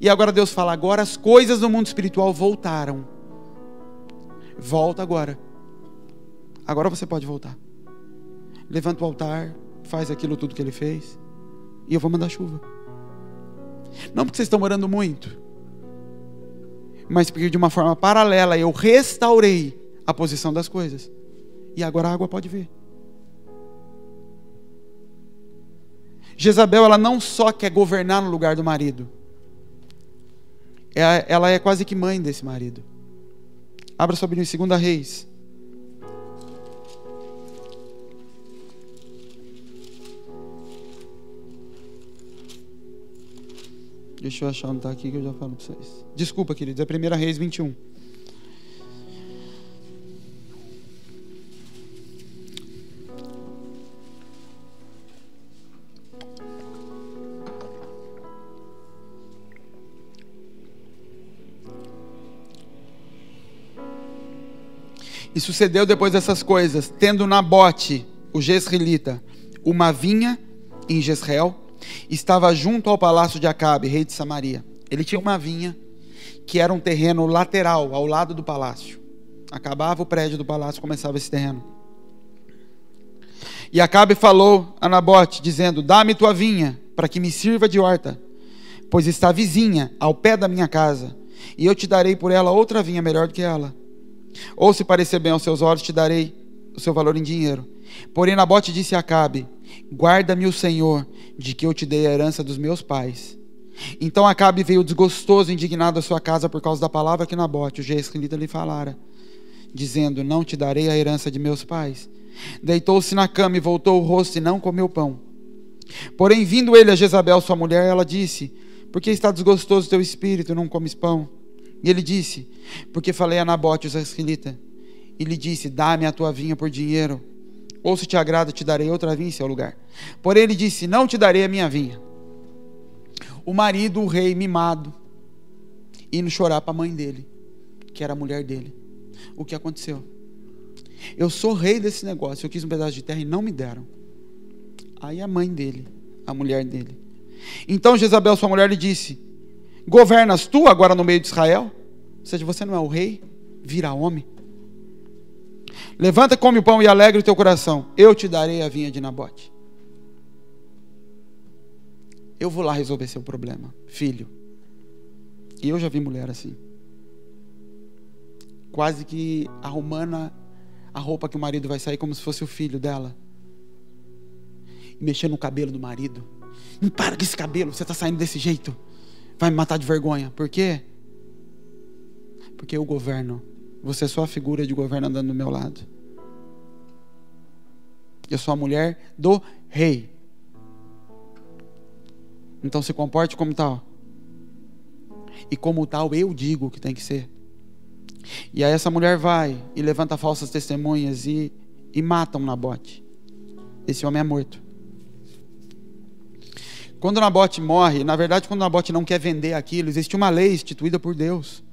E agora Deus fala: agora as coisas do mundo espiritual voltaram. Volta agora. Agora você pode voltar. levanta o altar, faz aquilo tudo que ele fez, e eu vou mandar chuva. Não porque vocês estão orando muito, mas porque de uma forma paralela eu restaurei a posição das coisas, e agora a água pode vir. Jezabel, ela não só quer governar no lugar do marido, ela é quase que mãe desse marido. Abra sua Bíblia em 2 Reis. Deixa eu achar onde está aqui que eu já falo para vocês. Desculpa, queridos, é 1 Reis 21. E sucedeu depois dessas coisas, tendo Nabote, o jezreelita, uma vinha em Jezreel, estava junto ao palácio de Acabe, rei de Samaria. Ele tinha uma vinha que era um terreno lateral, ao lado do palácio. Acabava o prédio do palácio, começava esse terreno. E Acabe falou a Nabote, dizendo: dá-me tua vinha, para que me sirva de horta, pois está vizinha, ao pé da minha casa, e eu te darei por ela outra vinha melhor do que ela. Ou se parecer bem aos seus olhos, te darei o seu valor em dinheiro. Porém Nabote disse a Acabe: guarda-me o Senhor, de que eu te dei a herança dos meus pais. Então Acabe veio desgostoso e indignado à sua casa por causa da palavra que Nabote, o jezreelita, lhe falara, dizendo: não te darei a herança de meus pais. Deitou-se na cama e voltou o rosto e não comeu pão. Porém, vindo ele a Jezabel, sua mulher, ela disse: por que está desgostoso teu espírito e não comes pão? E ele disse: porque falei a Nabote, o jezreelita, e lhe disse: dá-me a tua vinha por dinheiro, ou se te agrada, te darei outra vinha em seu lugar. Porém ele disse: não te darei a minha vinha. O marido, o rei mimado, indo chorar para a mãe dele, que era a mulher dele. O que aconteceu? Eu sou rei desse negócio, eu quis um pedaço de terra e não me deram. Aí a mãe dele, a mulher dele. Então Jezabel, sua mulher, lhe disse: governas tu agora no meio de Israel? Ou seja, você não é o rei? Vira homem. Levanta, come o pão e alegre o teu coração. Eu te darei a vinha de Nabote. Eu vou lá resolver seu problema, filho. E eu já vi mulher assim, quase que arrumando a roupa que o marido vai sair como se fosse o filho dela, e mexendo no cabelo do marido. Não para com esse cabelo, você está saindo desse jeito, vai me matar de vergonha. Por quê? Porque eu governo. Você é só a figura de governo andando do meu lado. Eu sou a mulher do rei. Então se comporte como tal. E como tal eu digo que tem que ser. E aí essa mulher vai e levanta falsas testemunhas e mata Nabote. Esse homem é morto. Quando Nabote morre, na verdade, quando Nabote não quer vender aquilo, existe uma lei instituída por Deus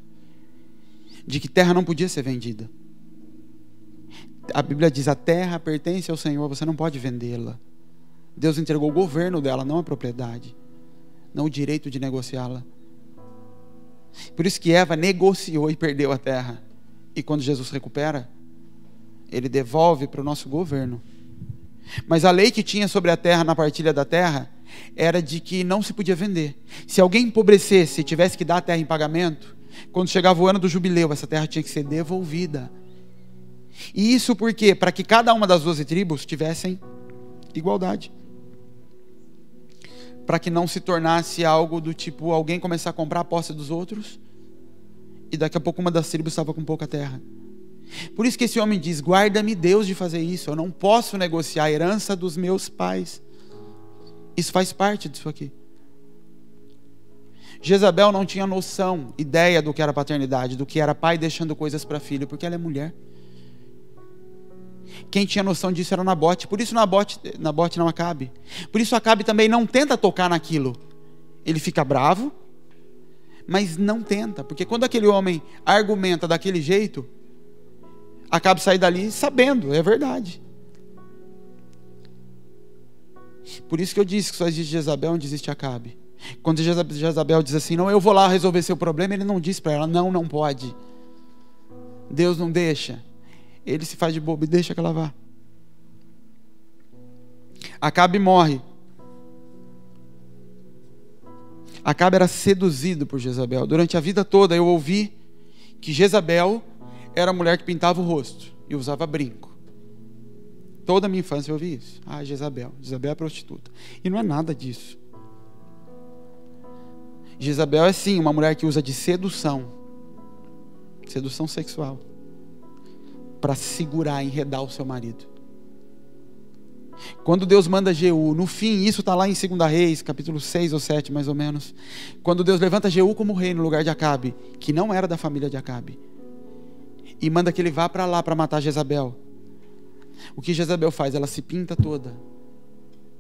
de que terra não podia ser vendida. A Bíblia diz: a terra pertence ao Senhor, você não pode vendê-la. Deus entregou o governo dela, não a propriedade, não o direito de negociá-la. Por isso que Eva negociou e perdeu a terra. E quando Jesus recupera, ele devolve para o nosso governo. Mas a lei que tinha sobre a terra, na partilha da terra, era de que não se podia vender. Se alguém empobrecesse e tivesse que dar a terra em pagamento, quando chegava o ano do jubileu, essa terra tinha que ser devolvida. E isso por quê? Para que cada uma das 12 tribos tivessem igualdade. Para que não se tornasse algo do tipo alguém começar a comprar a posse dos outros e daqui a pouco uma das tribos estava com pouca terra. Por isso que esse homem diz: guarda-me Deus de fazer isso, eu não posso negociar a herança dos meus pais. Isso faz parte disso aqui. Jezabel não tinha noção, ideia do que era paternidade, do que era pai deixando coisas para filho, porque ela é mulher. Quem tinha noção disso era Nabote. Por isso Nabote não, Acabe. Por isso Acabe também não tenta tocar naquilo. Ele fica bravo, mas não tenta, porque quando aquele homem argumenta daquele jeito, Acabe sai dali sabendo, é verdade. Por isso que eu disse que só existe Jezabel onde existe Acabe. Quando Jezabel diz assim: não, eu vou lá resolver seu problema, ele não diz para ela: não pode. Deus não deixa. Ele se faz de bobo e deixa que ela vá. Acabe morre. Acabe era seduzido por Jezabel. Durante a vida toda eu ouvi que Jezabel era a mulher que pintava o rosto e usava brinco. Toda a minha infância eu ouvi isso. Ah, Jezabel é prostituta. E não é nada disso. Jezabel é sim uma mulher que usa de sedução sexual, para segurar, enredar o seu marido. Quando Deus manda Jeú, no fim, isso está lá em 2 Reis, capítulo 6 ou 7 mais ou menos, quando Deus levanta Jeú como rei no lugar de Acabe, que não era da família de Acabe, e manda que ele vá para lá para matar Jezabel. O que Jezabel faz? Ela se pinta toda,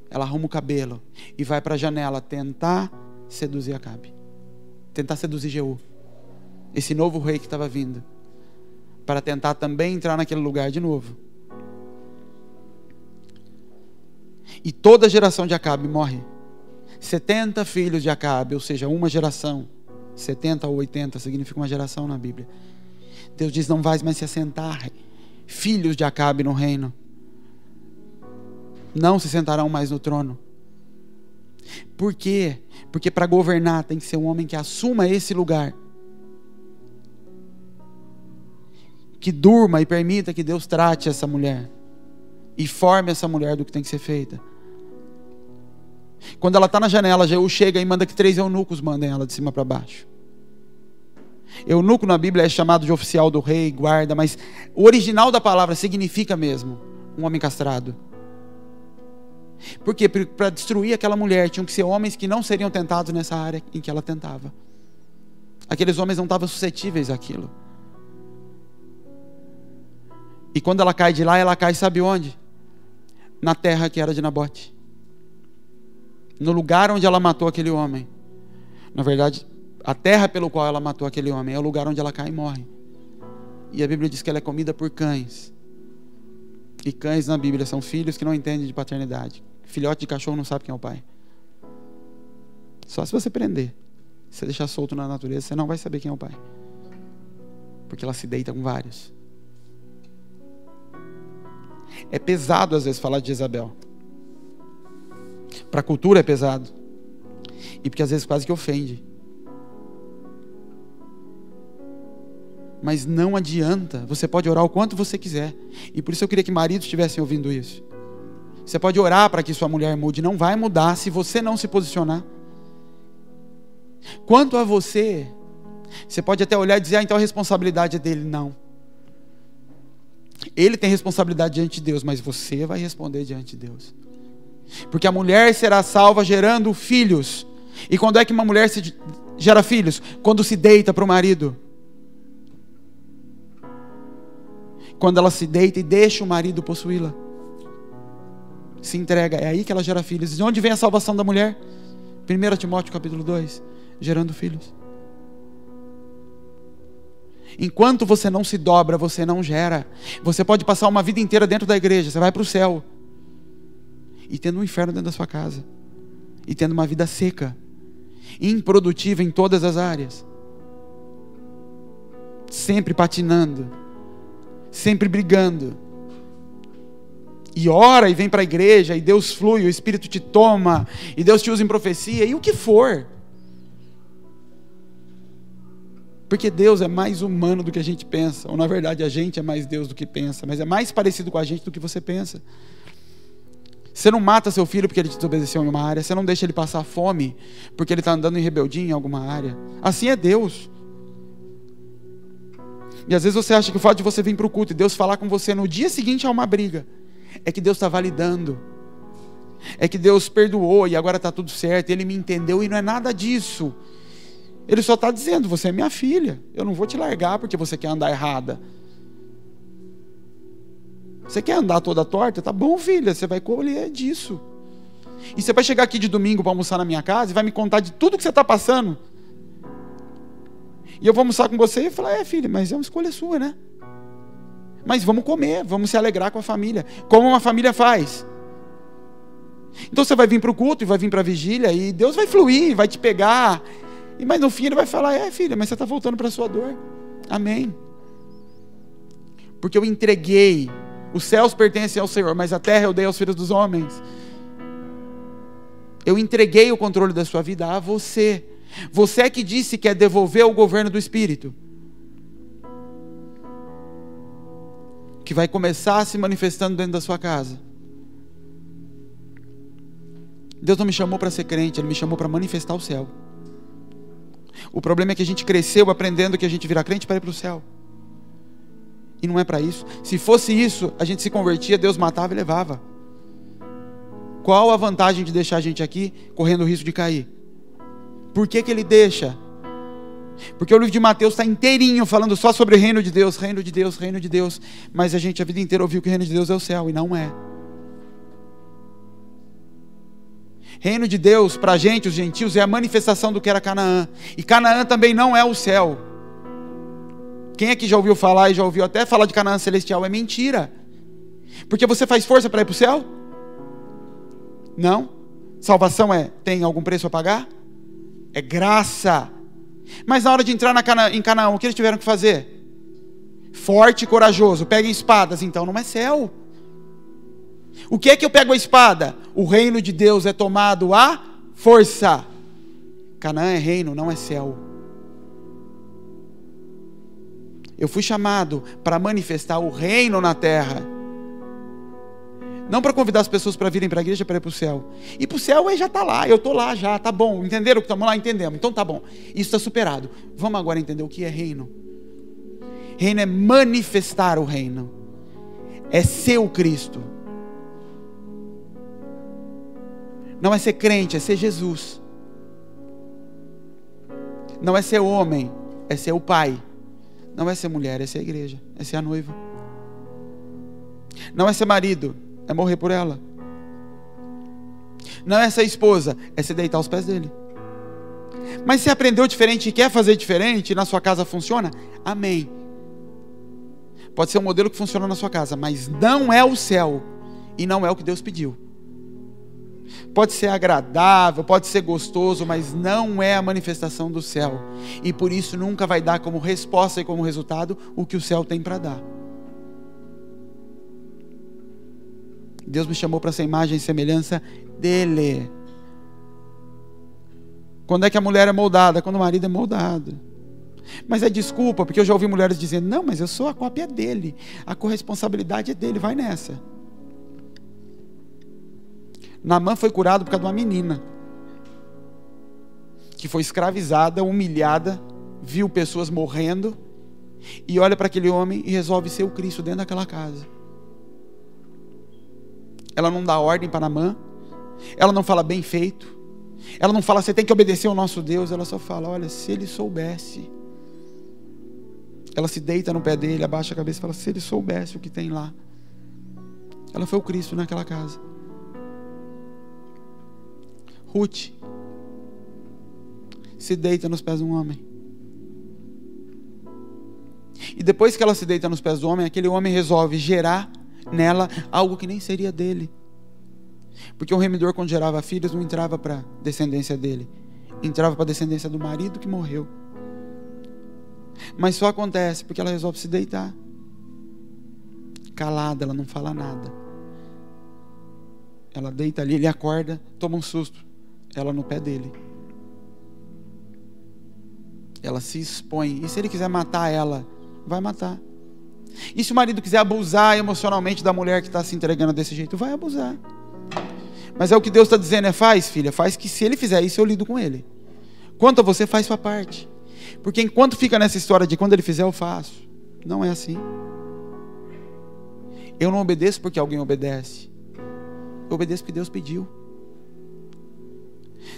ela arruma o cabelo e vai para a janela tentar seduzir Acabe, tentar seduzir Jeú, esse novo rei que estava vindo, para tentar também entrar naquele lugar de novo. E toda a geração de Acabe morre. 70 filhos de Acabe, ou seja, uma geração. 70 ou 80 significa uma geração na Bíblia. Deus diz: não vais mais se assentar filhos de Acabe no reino. Não se sentarão mais no trono. Por quê? Porque para governar tem que ser um homem que assuma esse lugar, que durma e permita que Deus trate essa mulher e forme essa mulher do que tem que ser feita. Quando ela está na janela, Jeú chega e manda que 3 eunucos mandem ela de cima para baixo. Eunuco na Bíblia é chamado de oficial do rei, guarda, mas o original da palavra significa mesmo um homem castrado. Por quê? Para destruir aquela mulher tinham que ser homens que não seriam tentados nessa área em que ela tentava. Aqueles homens não estavam suscetíveis àquilo. E quando ela cai de lá, ela cai, sabe onde? Na terra que era de Nabote. No lugar onde ela matou aquele homem. Na verdade, a terra pelo qual ela matou aquele homem é o lugar onde ela cai e morre. E a Bíblia diz que ela é comida por cães. E cães na Bíblia são filhos que não entendem de paternidade. Filhote de cachorro não sabe quem é o pai. Só se você prender. Se você deixar solto na natureza, você não vai saber quem é o pai. Porque ela se deita com vários. É pesado às vezes falar de Jezabel. Para a cultura é pesado. E porque às vezes quase que ofende. Mas não adianta. Você pode orar o quanto você quiser. E por isso eu queria que maridos estivessem ouvindo isso. Você pode orar para que sua mulher mude. Não vai mudar se você não se posicionar. Quanto a você, você pode até olhar e dizer: então a responsabilidade é dele. Não. Ele tem responsabilidade diante de Deus, mas você vai responder diante de Deus. Porque a mulher será salva gerando filhos. E quando é que uma mulher gera filhos? Quando se deita para o marido. Quando ela se deita e deixa o marido possuí-la. Se entrega, é aí que ela gera filhos. E de onde vem a salvação da mulher? 1 Timóteo capítulo 2, gerando filhos. Enquanto você não se dobra, você não gera. Você pode passar uma vida inteira dentro da igreja, você vai para o céu, e tendo um inferno dentro da sua casa, e tendo uma vida seca, improdutiva em todas as áreas, sempre patinando, sempre brigando, e ora e vem para a igreja, e Deus flui, o Espírito te toma, e Deus te usa em profecia, e o que for. Porque Deus é mais humano do que a gente pensa. Ou na verdade a gente é mais Deus do que pensa. Mas é mais parecido com a gente do que você pensa. Você não mata seu filho porque ele te desobedeceu em uma área. Você não deixa ele passar fome porque ele está andando em rebeldia em alguma área. Assim é Deus. E às vezes você acha que o fato de você vir para o culto e Deus falar com você no dia seguinte a uma briga, é que Deus está validando. É que Deus perdoou e agora está tudo certo. Ele me entendeu e não é nada disso. Ele só está dizendo: você é minha filha, eu não vou te largar porque você quer andar errada. Você quer andar toda torta? Tá bom, filha, você vai colher disso. E você vai chegar aqui de domingo para almoçar na minha casa e vai me contar de tudo que você está passando. E eu vou almoçar com você e falar: filha, mas é uma escolha sua, né? Mas vamos comer, vamos se alegrar com a família, como uma família faz. Então você vai vir para o culto e vai vir para a vigília e Deus vai fluir, vai te pegar. Mas no fim ele vai falar: filha, mas você está voltando para a sua dor. Amém. Porque eu entreguei. Os céus pertencem ao Senhor, mas a terra eu dei aos filhos dos homens. Eu entreguei o controle da sua vida a você. Você é que disse que quer devolver o governo do Espírito, que vai começar se manifestando dentro da sua casa. Deus não me chamou para ser crente, Ele me chamou para manifestar o céu. O problema é que a gente cresceu aprendendo que a gente vira crente para ir para o céu. E não é para isso. Se fosse isso, a gente se convertia, Deus matava e levava. Qual a vantagem de deixar a gente aqui correndo o risco de cair? Por que Ele deixa? Porque o livro de Mateus está inteirinho falando só sobre o reino de Deus, reino de Deus, reino de Deus. Mas a gente a vida inteira ouviu que o reino de Deus é o céu, e não é. Reino de Deus, para a gente, os gentios, é a manifestação do que era Canaã. E Canaã também não é o céu. Quem aqui já ouviu falar e já ouviu até falar de Canaã celestial? É mentira. Porque você faz força para ir para o céu? Não. Salvação tem algum preço a pagar? É graça. Mas na hora de entrar em Canaã, o que eles tiveram que fazer? Forte e corajoso, peguem espadas. Então não é céu. O que é que eu pego a espada? O reino de Deus é tomado à força. Canaã é reino, não é céu. Eu fui chamado para manifestar o reino na terra, não para convidar as pessoas para virem para a igreja para ir para o céu. E para o céu já está lá, eu estou lá já, tá bom. Entenderam que estamos lá? Entendemos, então tá bom. Isso está superado. Vamos agora entender o que é reino. Reino é manifestar o reino, é ser o Cristo. Não é ser crente, é ser Jesus. Não é ser homem, é ser o Pai. Não é ser mulher, é ser a igreja, é ser a noiva. Não é ser marido, é morrer por ela. Não é ser esposa, é se deitar aos pés dele. Mas se aprendeu diferente e quer fazer diferente, e na sua casa funciona, amém. Pode ser um modelo que funciona na sua casa, mas não é o céu, e não é o que Deus pediu. Pode ser agradável, pode ser gostoso, mas não é a manifestação do céu. E por isso nunca vai dar como resposta e como resultado o que o céu tem para dar. Deus me chamou para ser imagem e semelhança dele. Quando é que a mulher é moldada? Quando o marido é moldado. Mas é desculpa, porque eu já ouvi mulheres dizendo: não, mas eu sou a cópia dele, a corresponsabilidade é dele, vai nessa. Naamã foi curado por causa de uma menina que foi escravizada, humilhada, viu pessoas morrendo e olha para aquele homem e resolve ser o Cristo dentro daquela casa. Ela não dá ordem para Naamã, ela não fala bem feito, ela não fala você tem que obedecer ao nosso Deus, ela só fala: olha, se ele soubesse. Ela se deita no pé dele, abaixa a cabeça e fala: se ele soubesse o que tem lá. Ela foi o Cristo naquela casa. Ruth se deita nos pés de um homem. E depois que ela se deita nos pés do homem, aquele homem resolve gerar nela algo que nem seria dele. Porque o remidor, quando gerava filhos, não entrava para a descendência dele, entrava para a descendência do marido que morreu. Mas só acontece porque ela resolve se deitar. Calada, ela não fala nada. Ela deita ali, ele acorda, toma um susto. Ela no pé dele. Ela se expõe. E se ele quiser matar ela, vai matar. E se o marido quiser abusar emocionalmente da mulher que está se entregando desse jeito, vai abusar. Mas é o que Deus está dizendo: faz, filha, faz, que se ele fizer isso, eu lido com ele. Quanto a você, faz sua parte. Porque enquanto fica nessa história de quando ele fizer, eu faço, não é assim. Eu não obedeço porque alguém obedece. Eu obedeço porque Deus pediu.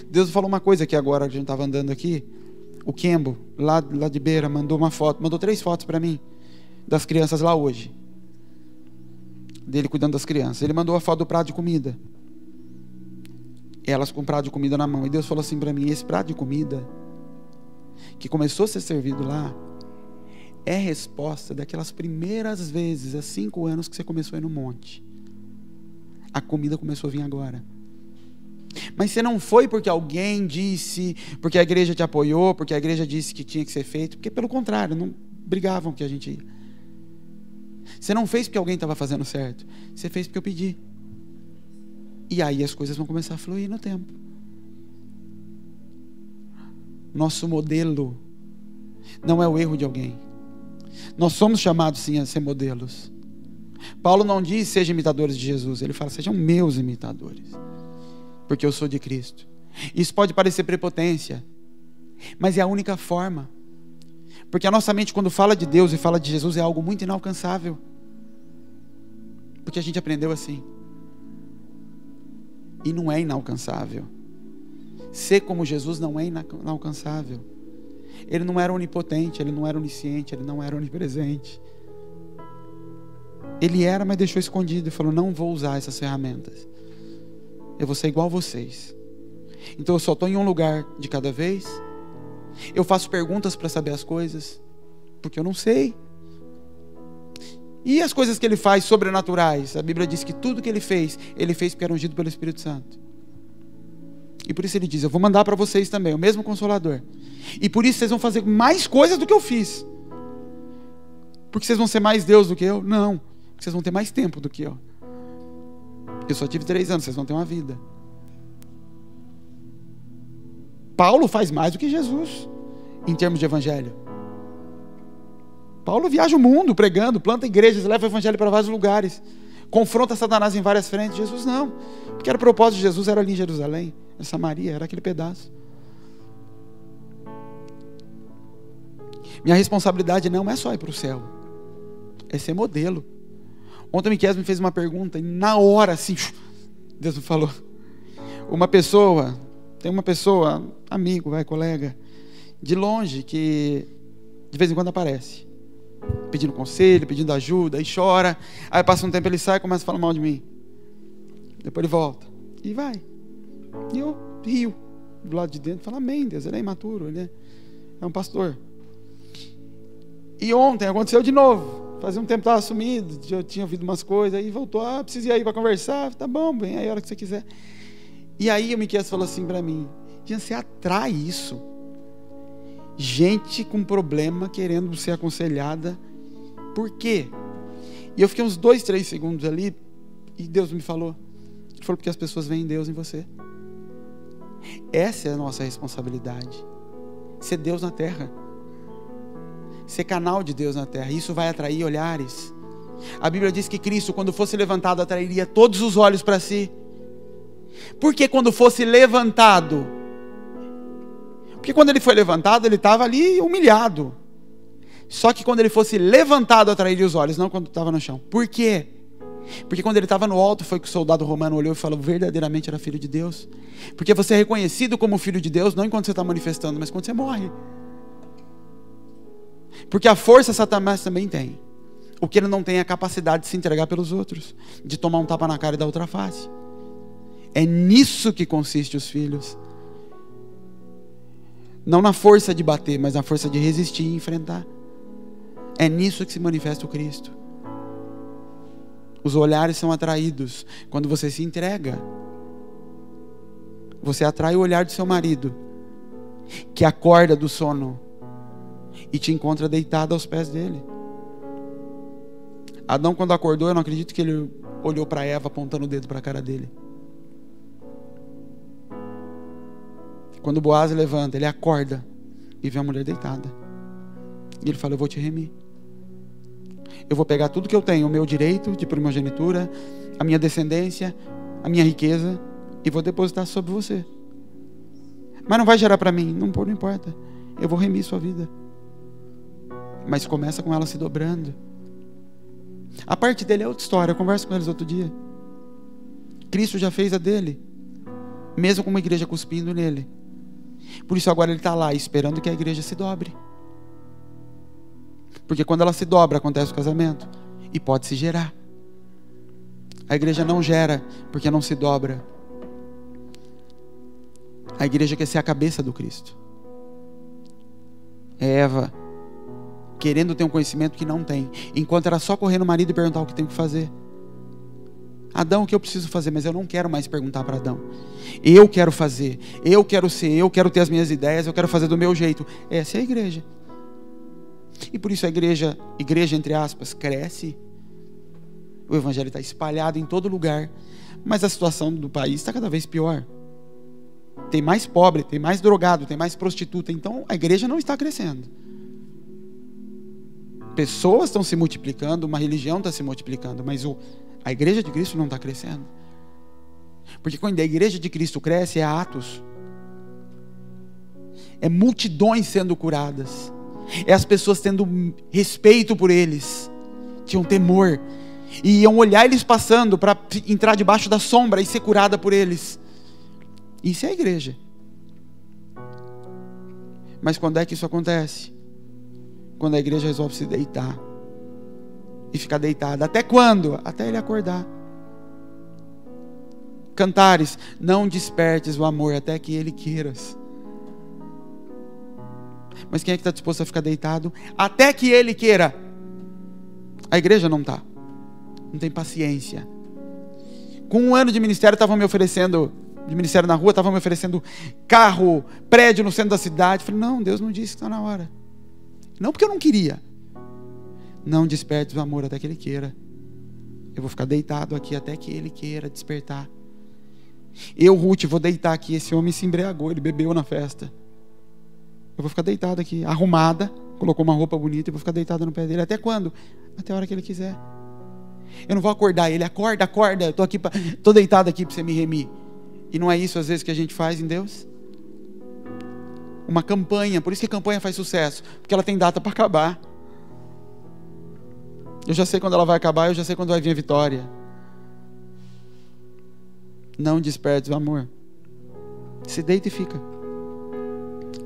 Deus falou uma coisa aqui agora, que a gente estava andando aqui. O Kembo, lá de Beira, mandou uma foto, mandou 3 fotos para mim, das crianças lá hoje. Dele cuidando das crianças. Ele mandou a foto do prato de comida. Elas com o prato de comida na mão. E Deus falou assim para mim: esse prato de comida, que começou a ser servido lá, é resposta daquelas primeiras vezes, há 5 anos que você começou a ir no monte. A comida começou a vir agora. Mas você não foi porque alguém disse, porque a igreja te apoiou, porque a igreja disse que tinha que ser feito, porque pelo contrário, não brigavam que a gente ia. Você não fez porque alguém estava fazendo certo, você fez porque eu pedi. E aí as coisas vão começar a fluir no tempo. Nosso modelo não é o erro de alguém. Nós somos chamados sim a ser modelos. Paulo não diz sejam imitadores de Jesus, ele fala sejam meus imitadores, porque eu sou de Cristo. Isso pode parecer prepotência, mas é a única forma, porque a nossa mente quando fala de Deus e fala de Jesus é algo muito inalcançável, porque a gente aprendeu assim, e não é inalcançável. Ser como Jesus não é inalcançável. Ele não era onipotente, ele não era onisciente, ele não era onipresente. Ele era, mas deixou escondido e falou, não vou usar essas ferramentas. Eu vou ser igual a vocês. Então eu só estou em um lugar de cada vez. Eu faço perguntas para saber as coisas, porque eu não sei. E as coisas que ele faz sobrenaturais? A Bíblia diz que tudo que ele fez porque era ungido pelo Espírito Santo. E por isso ele diz, eu vou mandar para vocês também, o mesmo Consolador. E por isso vocês vão fazer mais coisas do que eu fiz. Porque vocês vão ser mais Deus do que eu? Não. Porque vocês vão ter mais tempo do que eu. Eu só tive 3 anos, vocês vão ter uma vida. Paulo faz mais do que Jesus, em termos de evangelho. Paulo viaja o mundo pregando, planta igrejas, leva o evangelho para vários lugares. Confronta Satanás em várias frentes. Jesus não. Porque era o propósito de Jesus, era ali em Jerusalém. Em Samaria, era aquele pedaço. Minha responsabilidade não é só ir para o céu, é ser modelo. Ontem o Miquel me fez uma pergunta e na hora assim, Deus me falou. Tem uma pessoa, amigo, colega, de longe, que de vez em quando aparece, pedindo conselho, pedindo ajuda, aí chora, aí passa um tempo ele sai e começa a falar mal de mim. Depois ele volta e vai. E eu rio do lado de dentro, falo, amém, Deus, ele é imaturo, ele é um pastor. E ontem aconteceu de novo. Fazia um tempo que estava sumido, eu tinha ouvido umas coisas, aí voltou, precisa ir aí para conversar, tá bom, vem aí a hora que você quiser. E aí o Miquel falou assim para mim, Jean, você atrai isso. Gente com problema querendo ser aconselhada. Por quê? E eu fiquei uns 2, 3 segundos ali, e Deus me falou. Ele falou, porque as pessoas veem Deus em você. Essa é a nossa responsabilidade. Ser Deus na terra. Ser canal de Deus na terra. Isso vai atrair olhares. A Bíblia diz que Cristo, quando fosse levantado, atrairia todos os olhos para si. Porque quando fosse levantado? Porque quando ele foi levantado, ele estava ali humilhado. Só que quando ele fosse levantado, atrairia os olhos, não quando estava no chão. Por quê? Porque quando ele estava no alto, foi que o soldado romano olhou e falou, verdadeiramente era filho de Deus. Porque você é reconhecido como filho de Deus, não enquanto você está manifestando, mas quando você morre. Porque a força Satanás também tem. O que ele não tem é a capacidade de se entregar pelos outros, de tomar um tapa na cara e dar outra face. É nisso que consiste os filhos. Não na força de bater, mas na força de resistir e enfrentar. É nisso que se manifesta o Cristo. Os olhares são atraídos quando você se entrega. Você atrai o olhar do seu marido, que acorda do sono e te encontra deitado aos pés dele. Adão, quando acordou, eu não acredito que ele olhou para Eva apontando o dedo para a cara dele. Quando Boaz levanta, ele acorda e vê a mulher deitada. E ele fala, eu vou te remir. Eu vou pegar tudo que eu tenho, o meu direito de primogenitura, a minha descendência, a minha riqueza, e vou depositar sobre você. Mas não vai gerar para mim, não importa. Eu vou remir sua vida. Mas começa com ela se dobrando. A parte dele é outra história, eu converso com eles outro dia. Cristo já fez a dele, mesmo com uma igreja cuspindo nele. Por isso agora ele está lá esperando que a igreja se dobre. Porque quando ela se dobra, acontece o casamento. E pode se gerar. A igreja não gera porque não se dobra. A igreja quer ser a cabeça do Cristo. É Eva querendo ter um conhecimento que não tem, enquanto era só correr no marido e perguntar o que tem que fazer. Adão, o que eu preciso fazer? Mas eu não quero mais perguntar para Adão. Eu quero fazer, eu quero ser, eu quero ter as minhas ideias, eu quero fazer do meu jeito. Essa é a igreja. E por isso a igreja entre aspas, cresce. O evangelho está espalhado em todo lugar, mas a situação do país está cada vez pior. tem mais pobre, tem mais drogado, tem mais prostituta. Então a igreja não está crescendo. Pessoas estão se multiplicando, uma religião está se multiplicando, mas a igreja de Cristo não está crescendo. Porque quando a igreja de Cristo cresce, é Atos. É multidões sendo curadas. É as pessoas tendo respeito por eles. Tinham temor. E iam olhar eles passando para entrar debaixo da sombra e ser curada por eles. Isso é a igreja. Mas quando é que isso acontece? Quando a igreja resolve se deitar. E ficar deitada. Até quando? Até ele acordar. Cantares, não despertes o amor até que ele queiras. Mas quem é que está disposto a ficar deitado? Até que ele queira. A igreja não está. Não tem paciência. Com 1 ano de ministério, estavam me oferecendo, de ministério na rua, estavam me oferecendo carro, prédio no centro da cidade. Falei, não, Deus não disse que está na hora. Não porque eu não queria. Não despertes o amor até que ele queira. Eu vou ficar deitado aqui até que ele queira despertar. Eu, Ruth, vou deitar aqui. Esse homem se embriagou, ele bebeu na festa. Eu vou ficar deitado aqui, arrumada, colocou uma roupa bonita e vou ficar deitada no pé dele. Até quando? Até a hora que ele quiser. Eu não vou acordar ele. Acorda, acorda. Estou deitado aqui para você me remir. E não é isso às vezes que a gente faz em Deus? Uma campanha. Por isso que a campanha faz sucesso. Porque ela tem data para acabar. Eu já sei quando ela vai acabar. Eu já sei quando vai vir a vitória. Não despertes o amor. Se deita e fica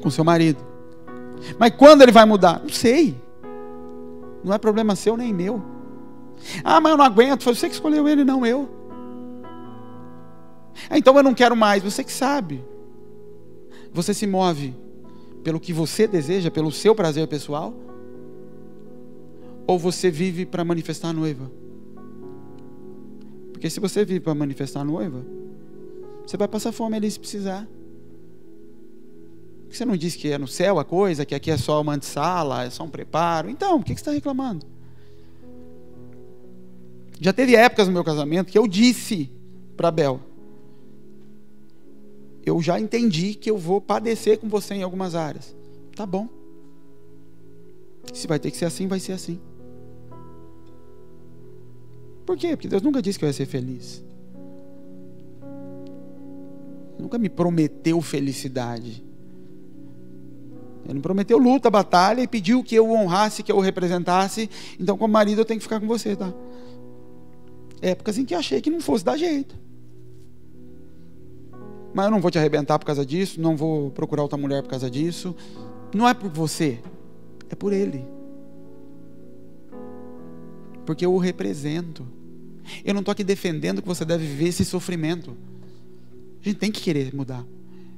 com seu marido. Mas quando ele vai mudar? Não sei. Não é problema seu nem meu. Ah, mas eu não aguento. Foi você que escolheu ele, não eu. Então eu não quero mais. Você que sabe. Você se move pelo que você deseja, pelo seu prazer pessoal? Ou você vive para manifestar a noiva? Porque se você vive para manifestar a noiva, você vai passar fome ali se precisar. Você não disse que é no céu a coisa, que aqui é só uma antessala, é só um preparo. Então, por que você está reclamando? Já teve épocas no meu casamento que eu disse para Bel, eu já entendi que eu vou padecer com você em algumas áreas. Tá bom. Se vai ter que ser assim, vai ser assim. Por quê? Porque Deus nunca disse que eu ia ser feliz. Nunca me prometeu felicidade. Ele me prometeu luta, batalha e pediu que eu o honrasse, que eu o representasse. Então, como marido, eu tenho que ficar com você, tá? Épocas em que achei que não fosse dar jeito. Mas eu não vou te arrebentar por causa disso, não vou procurar outra mulher por causa disso. Não é por você, é por ele. Porque eu o represento. Eu não estou aqui defendendo que você deve viver esse sofrimento. A gente tem que querer mudar.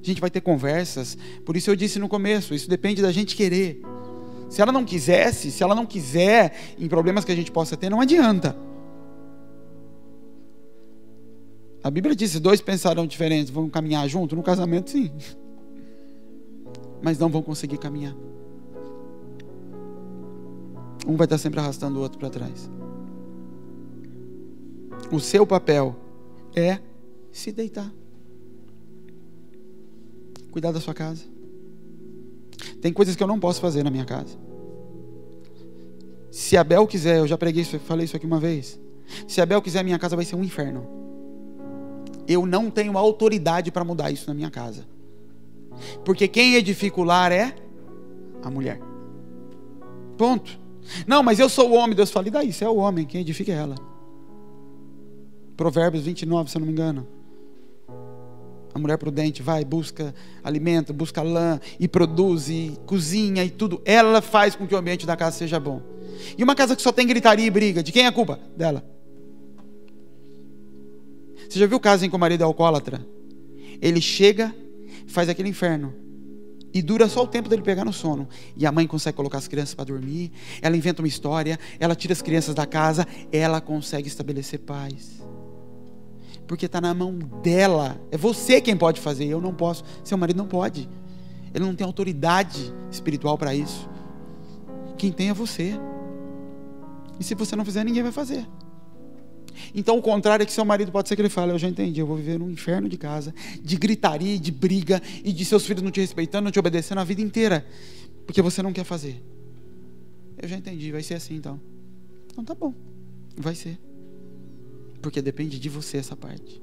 A gente vai ter conversas. Por isso eu disse no começo, isso depende da gente querer. Se ela não quisesse, se ela não quiser, em problemas que a gente possa ter, não adianta. A Bíblia diz, se 2 pensarão diferentes, vão caminhar junto? No casamento, sim. Mas não vão conseguir caminhar. Um vai estar sempre arrastando o outro para trás. O seu papel é se deitar. Cuidar da sua casa. Tem coisas que eu não posso fazer na minha casa. Se a Bel quiser, eu já preguei isso, falei isso aqui uma vez. Se a Bel quiser, minha casa vai ser um inferno. Eu não tenho autoridade para mudar isso na minha casa. Porque quem edifica o lar é a mulher. Ponto. Não, mas eu sou o homem. Deus fala, e daí? Você é o homem, quem edifica é ela. Provérbios 29, se eu não me engano. A mulher prudente vai, busca alimento, busca lã, e produz, e cozinha, e tudo. Ela faz com que o ambiente da casa seja bom. E uma casa que só tem gritaria e briga, de quem é a culpa? Dela. Você já viu o caso em que o marido é alcoólatra? Ele chega, faz aquele inferno, e dura só o tempo dele pegar no sono. E a mãe consegue colocar as crianças para dormir, ela inventa uma história, ela tira as crianças da casa, ela consegue estabelecer paz. Porque está na mão dela. É você quem pode fazer, eu não posso. Seu marido não pode. Ele não tem autoridade espiritual para isso. Quem tem é você. E se você não fizer, ninguém vai fazer. Então o contrário é que seu marido pode ser que ele fale: eu já entendi, eu vou viver num inferno de casa, de gritaria, de briga, e de seus filhos não te respeitando, não te obedecendo a vida inteira, porque você não quer fazer. Eu já entendi, vai ser assim então. Então tá bom, vai ser. Porque depende de você essa parte.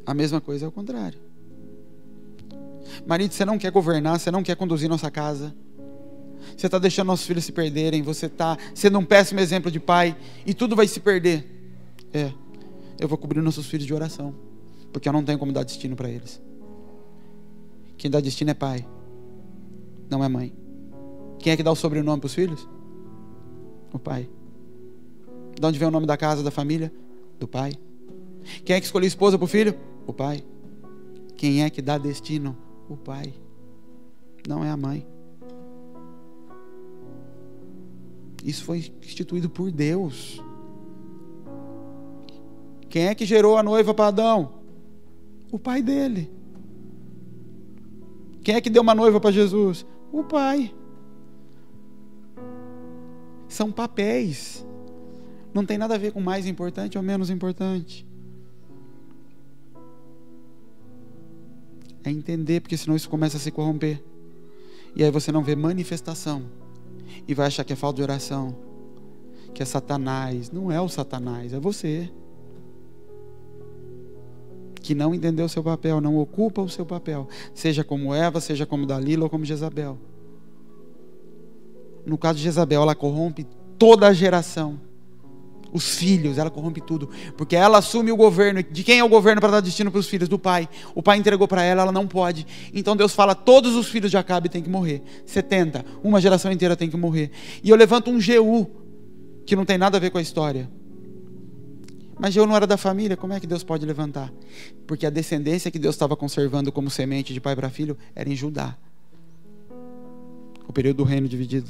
A mesma coisa é o contrário. Marido, você não quer governar, você não quer conduzir nossa casa. Você está deixando nossos filhos se perderem, você está sendo um péssimo exemplo de pai, e tudo vai se perder. Eu vou cobrir nossos filhos de oração, porque eu não tenho como dar destino para eles. Quem dá destino é pai, não é mãe. Quem é que dá o sobrenome para os filhos? O pai. De onde vem o nome da casa, da família? Do pai. Quem é que escolheu esposa para o filho? O pai. Quem é que dá destino? O pai. Não é a mãe. Isso foi instituído por Deus. Quem é que gerou a noiva para Adão? O pai dele. Quem é que deu uma noiva para Jesus? O pai. São papéis. Não tem nada a ver com mais importante ou menos importante. É entender, porque senão isso começa a se corromper. E aí você não vê manifestação. E vai achar que é falta de oração, que é Satanás. Não é o Satanás, é você. Que não entendeu o seu papel, não ocupa o seu papel. Seja como Eva, seja como Dalila ou como Jezabel. No caso de Jezabel, ela corrompe toda a geração. Os filhos, ela corrompe tudo. Porque ela assume o governo. De quem é o governo para dar destino para os filhos? Do pai. O pai entregou para ela, ela não pode. Então Deus fala: todos os filhos de Acabe têm que morrer. 70, uma geração inteira tem que morrer. E eu levanto um Jeú, que não tem nada a ver com a história. Mas Jeú não era da família, como é que Deus pode levantar? Porque a descendência que Deus estava conservando como semente de pai para filho era em Judá. O período do reino dividido.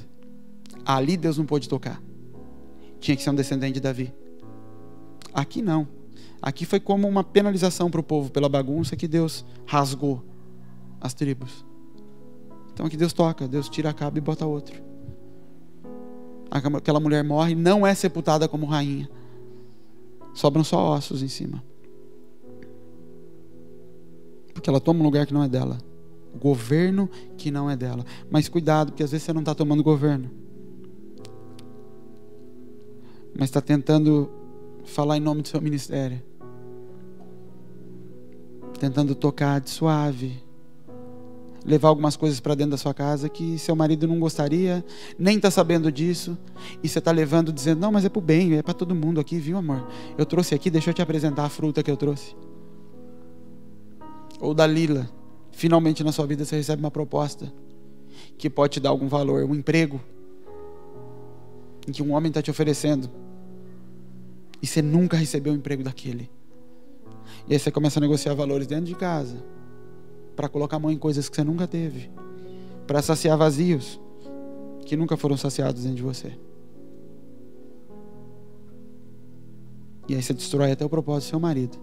Ali Deus não pôde tocar. Tinha que ser um descendente de Davi. Aqui não. Aqui foi como uma penalização para o povo pela bagunça que Deus rasgou as tribos. Então aqui Deus toca, Deus tira Acabe e bota outro. Aquela mulher morre, não é sepultada como rainha. Sobram só ossos em cima. Porque ela toma um lugar que não é dela. O governo que não é dela. Mas cuidado, porque às vezes você não está tomando governo. Mas está tentando falar em nome do seu ministério. Tentando tocar de suave. Levar algumas coisas para dentro da sua casa que seu marido não gostaria, nem está sabendo disso. E você está levando dizendo: não, mas é para o bem, é para todo mundo aqui, viu, amor? Eu trouxe aqui, deixa eu te apresentar a fruta que eu trouxe. Ou Dalila, finalmente na sua vida você recebe uma proposta que pode te dar algum valor, um emprego em que um homem está te oferecendo e você nunca recebeu um emprego daquele. E aí você começa a negociar valores dentro de casa para colocar a mão em coisas que você nunca teve, para saciar vazios que nunca foram saciados dentro de você. E aí você destrói até o propósito do seu marido.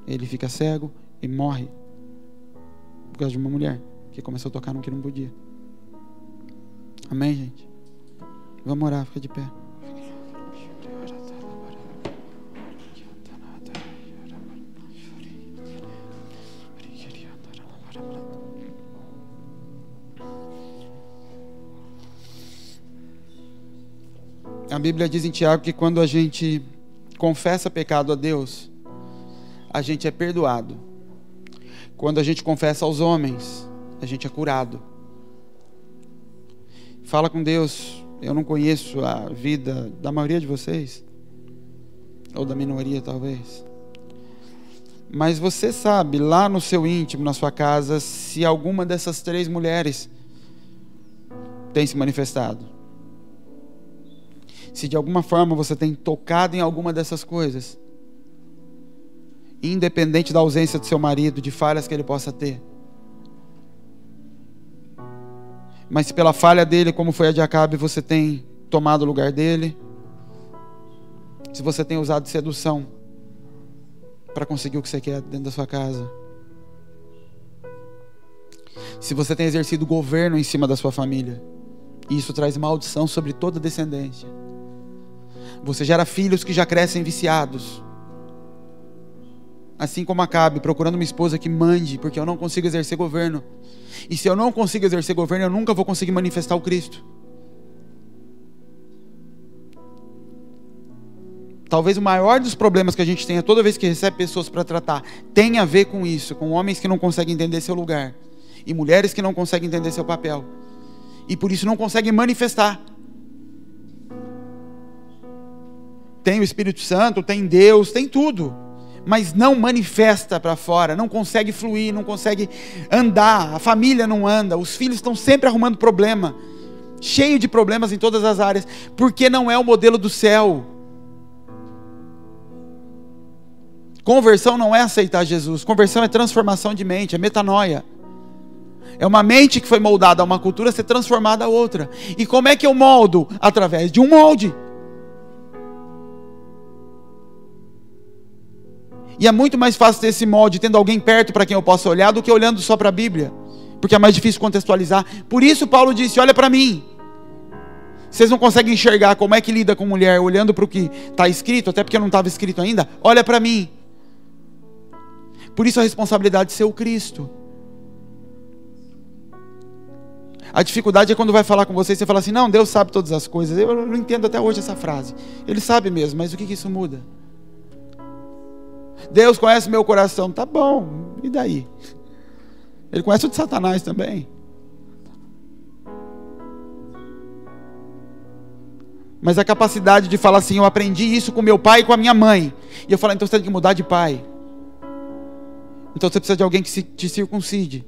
Ele fica cego e morre por causa de uma mulher que começou a tocar no que não podia. Amém, gente? Vamos orar, fica de pé. A Bíblia diz em Tiago que quando a gente confessa pecado a Deus, a gente é perdoado. Quando a gente confessa aos homens, a gente é curado. Fala com Deus. Eu não conheço a vida da maioria de vocês, ou da minoria talvez, mas você sabe lá no seu íntimo, na sua casa, se alguma dessas 3 mulheres tem se manifestado. Se de alguma forma você tem tocado em alguma dessas coisas, independente da ausência do seu marido, de falhas que ele possa ter. Mas se pela falha dele, como foi a de Acabe, você tem tomado o lugar dele, se você tem usado de sedução para conseguir o que você quer dentro da sua casa, se você tem exercido governo em cima da sua família, e isso traz maldição sobre toda a descendência, Você gera filhos que já crescem viciados. Assim como Acabe, procurando uma esposa que mande, porque eu não consigo exercer governo. E se eu não consigo exercer governo, eu nunca vou conseguir manifestar o Cristo. Talvez o maior dos problemas que a gente tenha toda vez que recebe pessoas para tratar tem a ver com isso, com homens que não conseguem entender seu lugar e mulheres que não conseguem entender seu papel e por isso não conseguem manifestar. Tem o Espírito Santo, tem Deus, tem tudo, mas não manifesta para fora, não consegue fluir, não consegue andar, a família não anda, os filhos estão sempre arrumando problema, cheio de problemas em todas as áreas, porque não é o modelo do céu. Conversão não é aceitar Jesus, conversão é transformação de mente, é metanoia. É uma mente que foi moldada a uma cultura ser transformada a outra. E como é que eu moldo? Através de um molde. E é muito mais fácil ter esse molde tendo alguém perto para quem eu possa olhar do que olhando só para a Bíblia, porque é mais difícil contextualizar. Por isso Paulo disse, olha para mim. Vocês não conseguem enxergar como é que lida com mulher olhando para o que está escrito, até porque não estava escrito ainda, olha para mim. Por isso a responsabilidade de ser o Cristo. A dificuldade é quando vai falar com você e você fala assim, não, Deus sabe todas as coisas. Eu não entendo até hoje essa frase. Ele sabe mesmo, mas o que isso muda? Deus conhece meu coração. Tá bom, e daí? Ele conhece o de Satanás também. Mas a capacidade de falar assim, eu aprendi isso com meu pai e com a minha mãe. E eu falo, então você tem que mudar de pai. Então você precisa de alguém que te circuncide.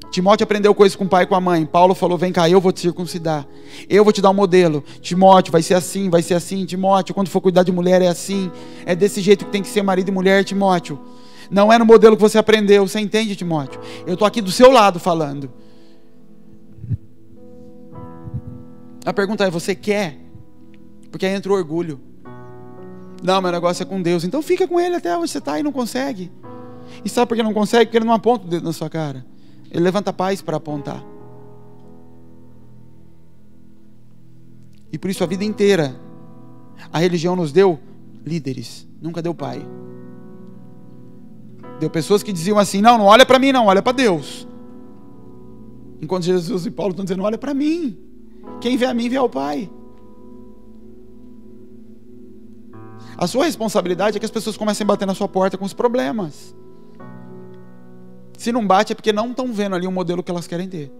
Timóteo aprendeu coisas com o pai e com a mãe. Paulo falou, vem cá, eu vou te circuncidar. Eu vou te dar um modelo. Timóteo, vai ser assim, vai ser assim. Timóteo, quando for cuidar de mulher é assim. É desse jeito que tem que ser marido e mulher, Timóteo. Não é no modelo que você aprendeu. Você entende, Timóteo? Eu estou aqui do seu lado falando. A pergunta é, você quer? Porque aí entra o orgulho. Não, meu negócio é com Deus. Então fica com Ele até onde você está e não consegue. E sabe por que não consegue? Porque Ele não aponta o dedo na sua cara. Ele levanta paz para apontar. E por isso a vida inteira a religião nos deu líderes, nunca deu pai. Deu pessoas que diziam assim, não olha para mim não, olha para Deus. Enquanto Jesus e Paulo estão dizendo, olha para mim. Quem vê a mim vê ao Pai. A sua responsabilidade é que as pessoas comecem a bater na sua porta com os problemas. Se não bate é porque não estão vendo ali um modelo que elas querem ter.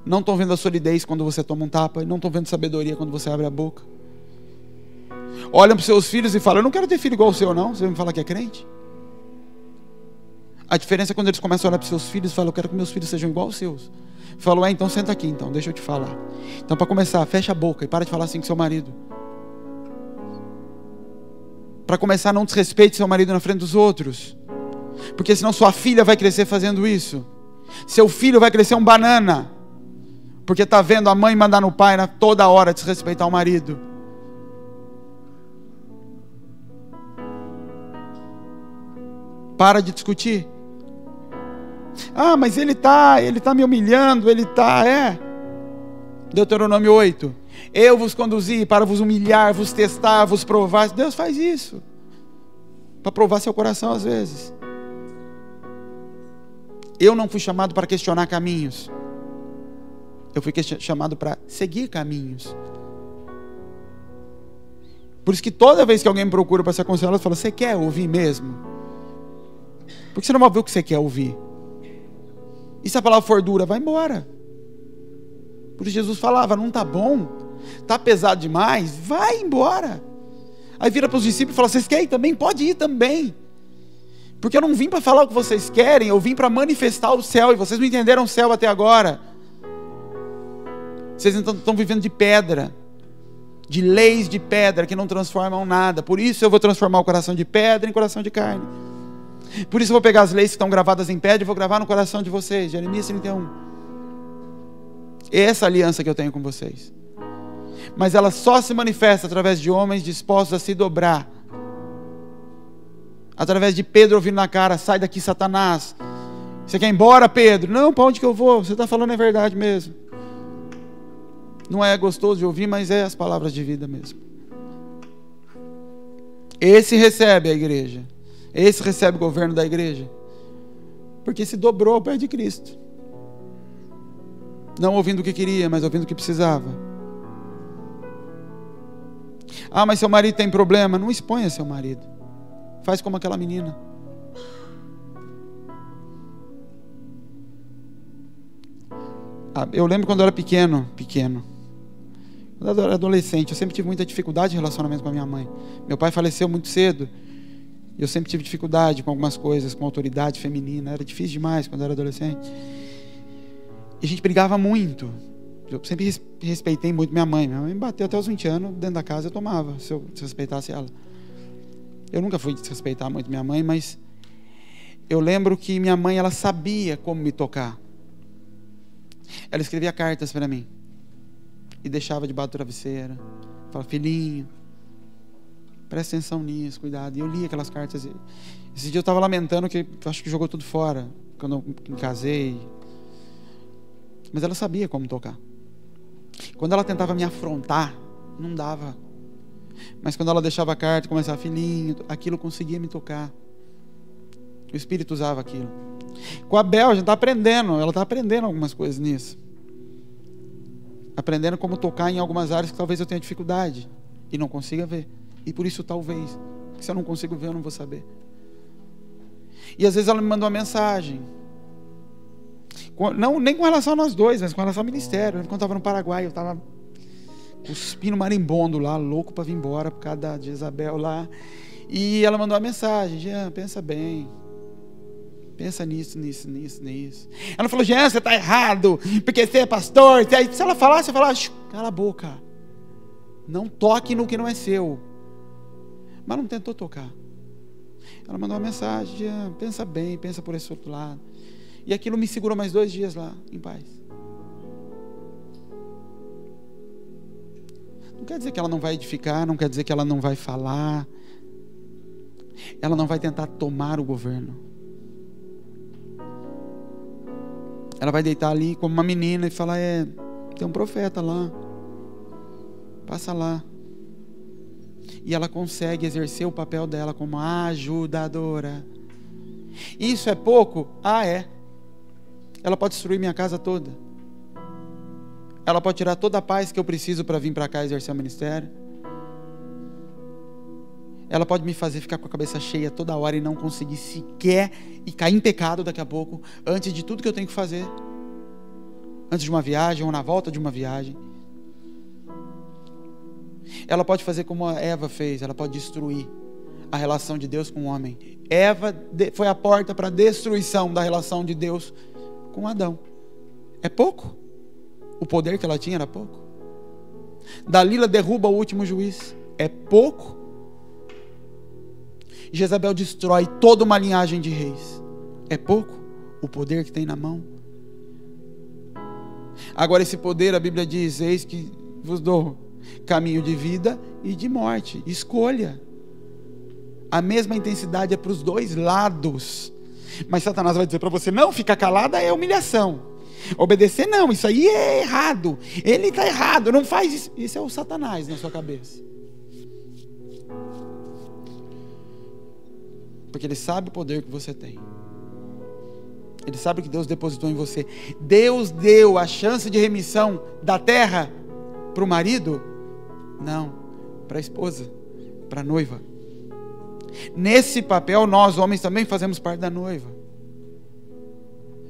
Não estão vendo a solidez quando você toma um tapa. E não estão vendo sabedoria quando você abre a boca. Olham para os seus filhos e falam, eu não quero ter filho igual o seu não. Você vai me falar que é crente? A diferença é quando eles começam a olhar para os seus filhos e falam, eu quero que meus filhos sejam igual aos seus. Falam, então senta aqui então, deixa eu te falar. Então para começar, fecha a boca e para de falar assim com seu marido. Para começar, não desrespeite seu marido na frente dos outros. Porque senão sua filha vai crescer fazendo isso. Seu filho vai crescer um banana. Porque está vendo a mãe mandar no pai toda hora desrespeitar o marido. Para de discutir. Ah, mas ele tá me humilhando, Deuteronômio 8. Eu vos conduzi para vos humilhar, vos testar, vos provar. Deus faz isso. Para provar seu coração às vezes. Eu não fui chamado para questionar caminhos. Eu fui chamado para seguir caminhos. Por isso que toda vez que alguém me procura para ser aconselhado, eu falo, você quer ouvir mesmo? Porque você não vai ouvir o que você quer ouvir. E se a palavra for dura, vai embora. Por isso Jesus falava, não está bom? Está pesado demais? Vai embora. Aí vira para os discípulos e fala, vocês querem também? Pode ir também. Porque eu não vim para falar o que vocês querem, eu vim para manifestar o céu, e vocês não entenderam o céu até agora. Vocês estão vivendo de pedra, de leis de pedra que não transformam nada. Por isso eu vou transformar o coração de pedra em coração de carne. Por isso eu vou pegar as leis que estão gravadas em pedra e vou gravar no coração de vocês. Jeremias 31. Essa aliança que eu tenho com vocês. Mas ela só se manifesta através de homens dispostos a se dobrar. Através de Pedro ouvindo na cara, sai daqui Satanás. Você quer ir embora, Pedro? Não, para onde que eu vou? Você está falando a verdade mesmo. Não é gostoso de ouvir, mas é as palavras de vida mesmo. Esse recebe a igreja. Esse recebe o governo da igreja. Porque se dobrou ao pé de Cristo. Não ouvindo o que queria, mas ouvindo o que precisava. Ah, mas seu marido tem problema. Não exponha seu marido. Faz como aquela menina. Eu lembro quando eu era pequeno. Quando eu era adolescente, eu sempre tive muita dificuldade de relacionamento com a minha mãe. Meu pai faleceu muito cedo. E eu sempre tive dificuldade com algumas coisas, com autoridade feminina. Era difícil demais quando eu era adolescente. E a gente brigava muito. Eu sempre respeitei muito minha mãe. Minha mãe me bateu até os 20 anos, dentro da casa eu tomava, se eu desrespeitasse ela. Eu nunca fui desrespeitar muito minha mãe, mas eu lembro que minha mãe, ela sabia como me tocar. Ela escrevia cartas para mim. E deixava debaixo do travesseiro. Falava, filhinho, presta atenção nisso, cuidado. E eu lia aquelas cartas. Esse dia eu estava lamentando que eu acho que jogou tudo fora, quando eu me casei. Mas ela sabia como tocar. Quando ela tentava me afrontar, não dava. Mas quando ela deixava a carta e começava, filhinho, aquilo conseguia me tocar. O Espírito usava aquilo. Com a Bel, a gente está aprendendo. Ela está aprendendo algumas coisas nisso. Aprendendo como tocar em algumas áreas que talvez eu tenha dificuldade e não consiga ver. E por isso talvez, se eu não consigo ver, eu não vou saber. E às vezes ela me mandou uma mensagem. Não, nem com relação a nós dois, mas com relação ao ministério. Quando eu estava no Paraguai, eu estava cuspindo marimbondo lá, louco para vir embora por causa de Isabel lá. E ela mandou uma mensagem: Jean, pensa bem. Pensa nisso. Ela não falou: Jean, você está errado, porque você é pastor. Se ela falar, você fala: cala a boca. Não toque no que não é seu. Mas não tentou tocar. Ela mandou uma mensagem: Jean, pensa bem, pensa por esse outro lado. E aquilo me segurou mais 2 dias lá, em paz. Não quer dizer que ela não vai edificar, não quer dizer que ela não vai falar. Ela não vai tentar tomar o governo. Ela vai deitar ali como uma menina e falar: tem um profeta lá. Passa lá. E ela consegue exercer o papel dela como ajudadora. Isso é pouco? É. Ela pode destruir minha casa toda. Ela pode tirar toda a paz que eu preciso para vir para cá exercer o ministério. Ela pode me fazer ficar com a cabeça cheia toda hora e não conseguir sequer e cair em pecado daqui a pouco, antes de tudo que eu tenho que fazer, antes de uma viagem ou na volta de uma viagem. Ela pode fazer como a Eva fez. Ela pode destruir a relação de Deus com o homem. Eva foi a porta para a destruição da relação de Deus com Adão. É pouco? O poder que ela tinha era pouco? Dalila derruba o último juiz. É pouco? Jezabel destrói toda uma linhagem de reis. É pouco? O poder que tem na mão? Agora esse poder, a Bíblia diz: eis que vos dou caminho de vida e de morte. Escolha. A mesma intensidade é para os dois lados. Mas Satanás vai dizer para você: não, ficar calada é humilhação. Obedecer não, isso aí é errado. Ele está errado, não faz isso. Isso é o Satanás na sua cabeça. Porque ele sabe o poder que você tem. Ele sabe que Deus depositou em você. Deus deu a chance de remissão da terra para o marido? Não, para a esposa, para a noiva. Nesse papel nós homens também fazemos parte da noiva.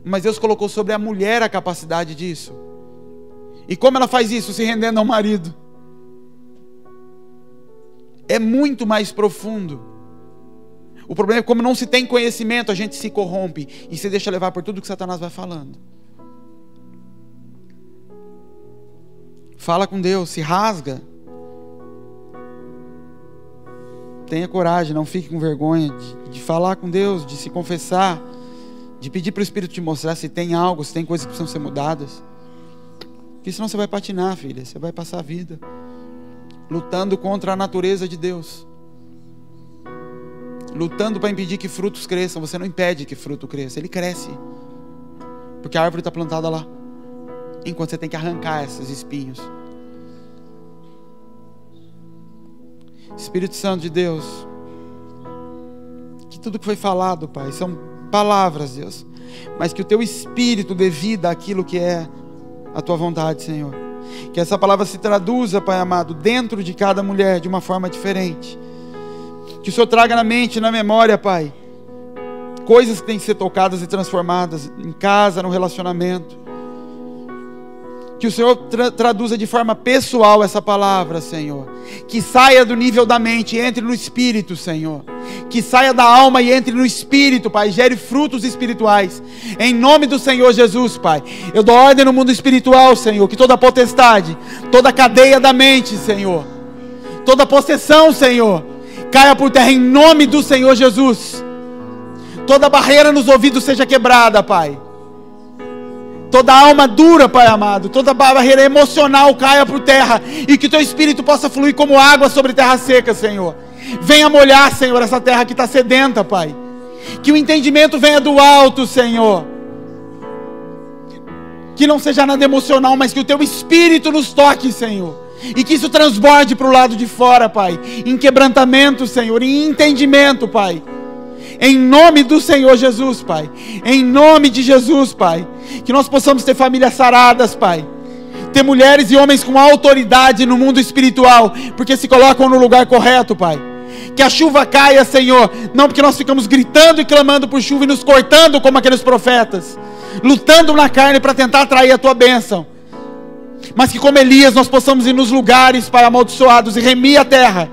Mas Deus colocou sobre a mulher a capacidade disso. E como ela faz isso? Se rendendo ao marido. É muito mais profundo. O problema é que como não se tem conhecimento, a gente se corrompe e se deixa levar por tudo que Satanás vai falando. Fala com Deus, se rasga. Tenha coragem, não fique com vergonha de falar com Deus, de se confessar, de pedir para o Espírito te mostrar se tem algo, se tem coisas que precisam ser mudadas. Porque senão você vai patinar, filha, você vai passar a vida lutando contra a natureza de Deus, lutando para impedir que frutos cresçam. Você não impede que fruto cresça, ele cresce, porque a árvore está plantada lá, enquanto você tem que arrancar esses espinhos Espírito Santo de Deus, que tudo que foi falado, Pai, são palavras, Deus, mas que o Teu Espírito dê vida àquilo que é a Tua vontade, Senhor. Que essa palavra se traduza, Pai amado, dentro de cada mulher de uma forma diferente. Que o Senhor traga na mente e na memória, Pai, coisas que têm que ser tocadas e transformadas em casa, no relacionamento. Que o Senhor traduza de forma pessoal essa palavra, Senhor. Que saia do nível da mente e entre no Espírito, Senhor. Que saia da alma e entre no Espírito, Pai. Gere frutos espirituais. Em nome do Senhor Jesus, Pai. Eu dou ordem no mundo espiritual, Senhor. Que toda potestade, toda cadeia da mente, Senhor, toda possessão, Senhor, caia por terra em nome do Senhor Jesus. Toda barreira nos ouvidos seja quebrada, Pai. Toda alma dura, Pai amado, toda barreira emocional caia por terra, e que Teu Espírito possa fluir como água sobre terra seca, Senhor. Venha molhar, Senhor, essa terra que está sedenta, Pai. Que o entendimento venha do alto, Senhor. Que não seja nada emocional, mas que o Teu Espírito nos toque, Senhor. E que isso transborde para o lado de fora, Pai. Em quebrantamento, Senhor, em entendimento, Pai. Em nome do Senhor Jesus, Pai. Em nome de Jesus, Pai. Que nós possamos ter famílias saradas, Pai. Ter mulheres e homens com autoridade no mundo espiritual, porque se colocam no lugar correto, Pai. Que a chuva caia, Senhor, não porque nós ficamos gritando e clamando por chuva e nos cortando como aqueles profetas, lutando na carne para tentar atrair a Tua bênção, mas que como Elias nós possamos ir nos lugares, Pai, amaldiçoados, e remir a terra,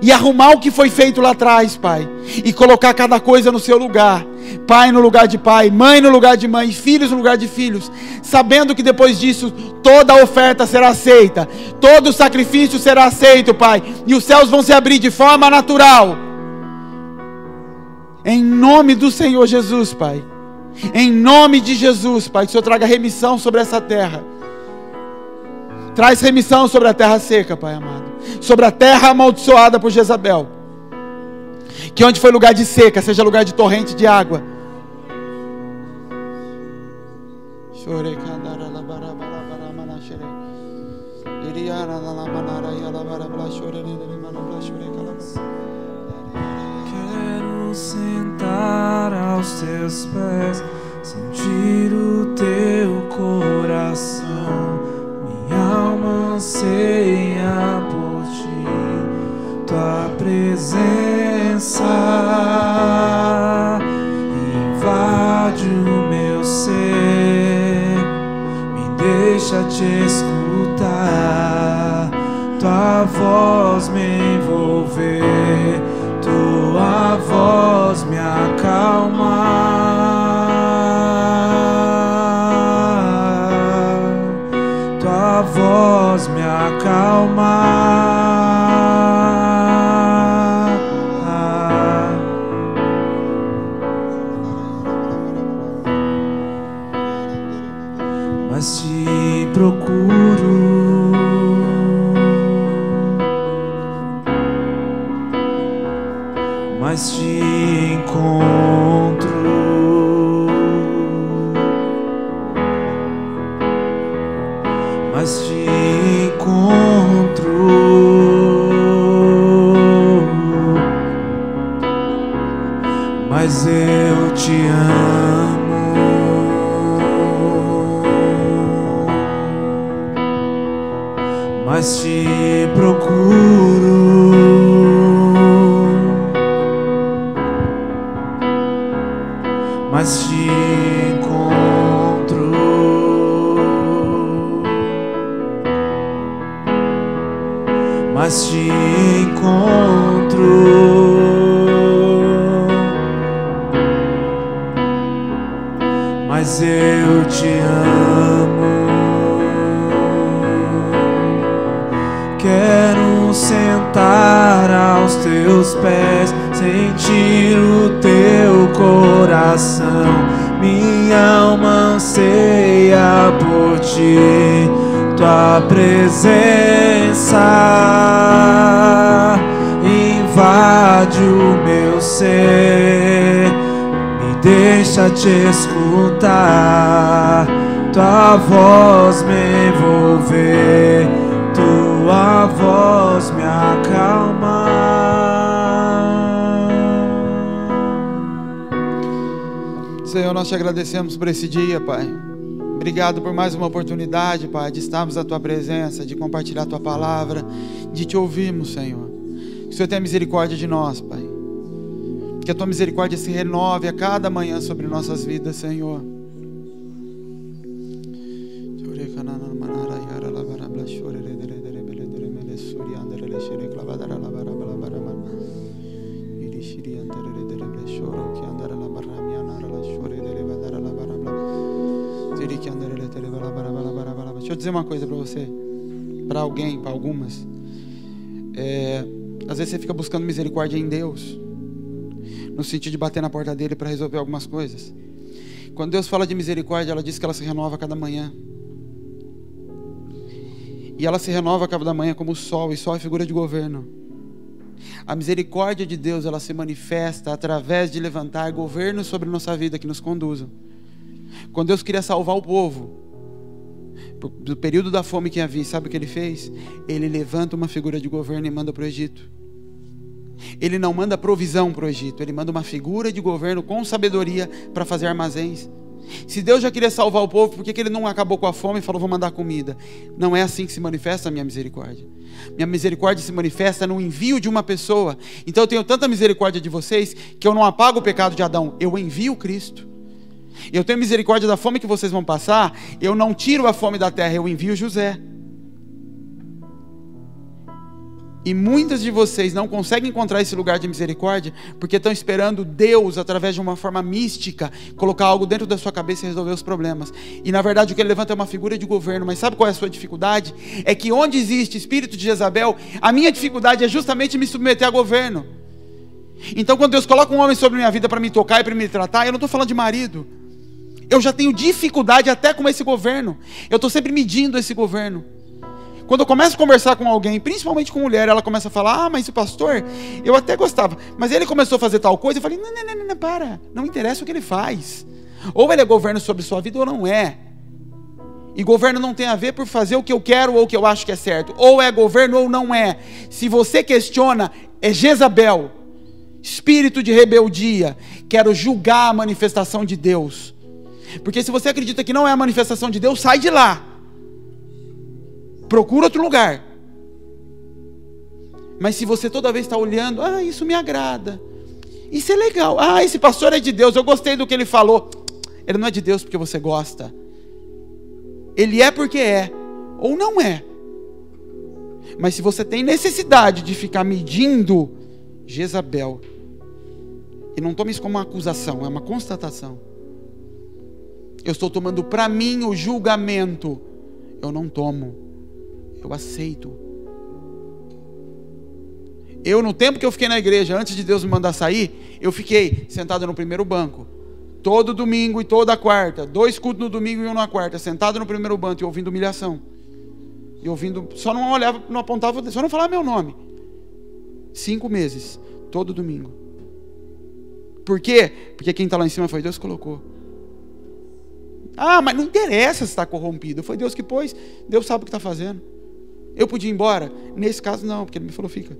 e arrumar o que foi feito lá atrás, Pai, e colocar cada coisa no seu lugar. Pai no lugar de pai, mãe no lugar de mãe, filhos no lugar de filhos, sabendo que depois disso toda a oferta será aceita, todo o sacrifício será aceito, Pai, e os céus vão se abrir de forma natural. Em nome do Senhor Jesus, Pai. Em nome de Jesus, Pai, que o Senhor traga remissão sobre essa terra. Traz remissão sobre a terra seca, Pai amado, sobre a terra amaldiçoada por Jezabel. Que onde foi lugar de seca, seja lugar de torrente de água. Quero sentar aos Teus pés, sentir o Teu coração. Minha alma anseia por Ti, Tua presença invade o meu ser, me deixa Te escutar, Tua voz me envolver, Tua voz me acalmar, Tua voz me acalmar. Mas Te procuro, mas Te encontro, mas Te encontro, mas eu Te amo, mas Te procuro, mas Te encontro, mas Te encontro, mas eu Te amo. Quero sentar aos Teus pés, sentir o Teu coração. Minha alma anseia por Ti, Tua presença invade o meu ser, me deixa Te escutar, Tua voz me envolver, Tua voz me acalmar. Senhor, nós te agradecemos por esse dia, Pai. Obrigado por mais uma oportunidade, Pai, de estarmos na Tua presença, de compartilhar a Tua palavra, de Te ouvirmos, Senhor. Que o Senhor tenha misericórdia de nós, Pai. Que a Tua misericórdia se renove a cada manhã sobre nossas vidas, Senhor. Deixa eu dizer uma coisa para você, para alguém, para algumas. Às vezes você fica buscando misericórdia em Deus, no sentido de bater na porta dele para resolver algumas coisas. Quando Deus fala de misericórdia, ela diz que ela se renova a cada manhã. E ela se renova a cada manhã como o sol, e sol é figura de governo. A misericórdia de Deus, ela se manifesta através de levantar governos sobre nossa vida que nos conduzam. Quando Deus queria salvar o povo do período da fome que havia, sabe o que Ele fez? Ele levanta uma figura de governo e manda para o Egito. Ele não manda provisão para o Egito, Ele manda uma figura de governo com sabedoria para fazer armazéns. Se Deus já queria salvar o povo, por que Ele não acabou com a fome e falou, vou mandar comida? Não é assim que se manifesta a minha misericórdia. Minha misericórdia se manifesta no envio de uma pessoa. Então eu tenho tanta misericórdia de vocês, que eu não apago o pecado de Adão, eu envio Cristo. Eu tenho misericórdia da fome que vocês vão passar, eu não tiro a fome da terra, eu envio José. E muitas de vocês não conseguem encontrar esse lugar de misericórdia porque estão esperando Deus, através de uma forma mística, colocar algo dentro da sua cabeça e resolver os problemas. E na verdade o que Ele levanta é uma figura de governo. Mas sabe qual é a sua dificuldade? É que onde existe espírito de Jezabel, a minha dificuldade é justamente me submeter a governo. Então quando Deus coloca um homem sobre minha vida para me tocar e para me tratar, eu não estou falando de marido. Eu já tenho dificuldade até com esse governo. Eu estou sempre medindo esse governo. Quando eu começo a conversar com alguém, principalmente com mulher, ela começa a falar, mas o pastor, eu até gostava, mas ele começou a fazer tal coisa, eu falei, não, para, não interessa o que ele faz. Ou ele é governo sobre sua vida ou não é. E governo não tem a ver por fazer o que eu quero ou o que eu acho que é certo. Ou é governo ou não é. Se você questiona, é Jezabel, espírito de rebeldia, quero julgar a manifestação de Deus. Porque se você acredita que não é a manifestação de Deus, sai de lá. Procura outro lugar. Mas se você toda vez está olhando, isso me agrada, isso é legal, esse pastor é de Deus, eu gostei do que ele falou. Ele não é de Deus porque você gosta. Ele é porque é, ou não é. Mas se você tem necessidade de ficar medindo Jezabel, e não tome isso como uma acusação, é uma constatação. Eu estou tomando para mim o julgamento. Eu não tomo, eu aceito. Eu, no tempo que eu fiquei na igreja, antes de Deus me mandar sair, eu fiquei sentado no primeiro banco, todo domingo e toda quarta, 2 cultos no domingo e 1 na quarta, sentado no primeiro banco e ouvindo humilhação. E ouvindo, só não olhava, não apontava, só não falava meu nome. 5 meses, todo domingo. Por quê? Porque quem está lá em cima foi Deus que colocou. Mas não interessa se está corrompido. Foi Deus que pôs. Deus sabe o que está fazendo. Eu podia ir embora? Nesse caso não, porque Ele me falou, fica.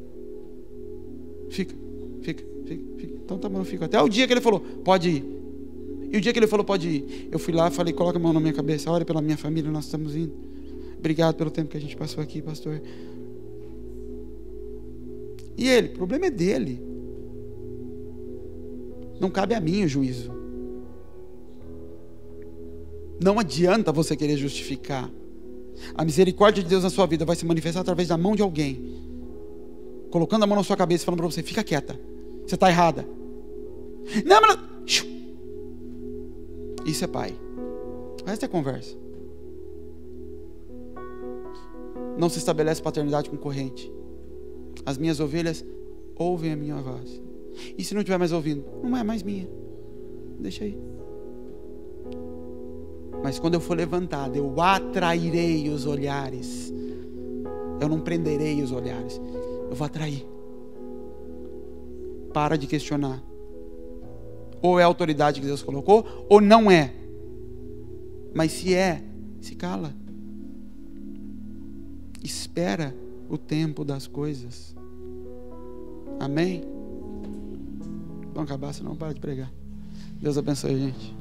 Então tá bom, eu fico. Até o dia que Ele falou, pode ir. E o dia que Ele falou, pode ir, eu fui lá, falei, coloca a mão na minha cabeça, ore pela minha família, nós estamos indo. Obrigado pelo tempo que a gente passou aqui, pastor. E ele, o problema é dele. Não cabe a mim o juízo. Não adianta você querer justificar. A misericórdia de Deus na sua vida vai se manifestar através da mão de alguém, colocando a mão na sua cabeça e falando para você, fica quieta, você está errada. Não, mas... Isso é pai. Essa é a conversa. Não se estabelece paternidade com corrente. As minhas ovelhas ouvem a minha voz. E se não estiver mais ouvindo, não é mais minha, deixa aí. Mas quando eu for levantado, eu atrairei os olhares. Eu não prenderei os olhares, eu vou atrair. Para de questionar. Ou é a autoridade que Deus colocou, ou não é. Mas se é, se cala. Espera o tempo das coisas. Amém? Vamos acabar, senão para de pregar. Deus abençoe a gente.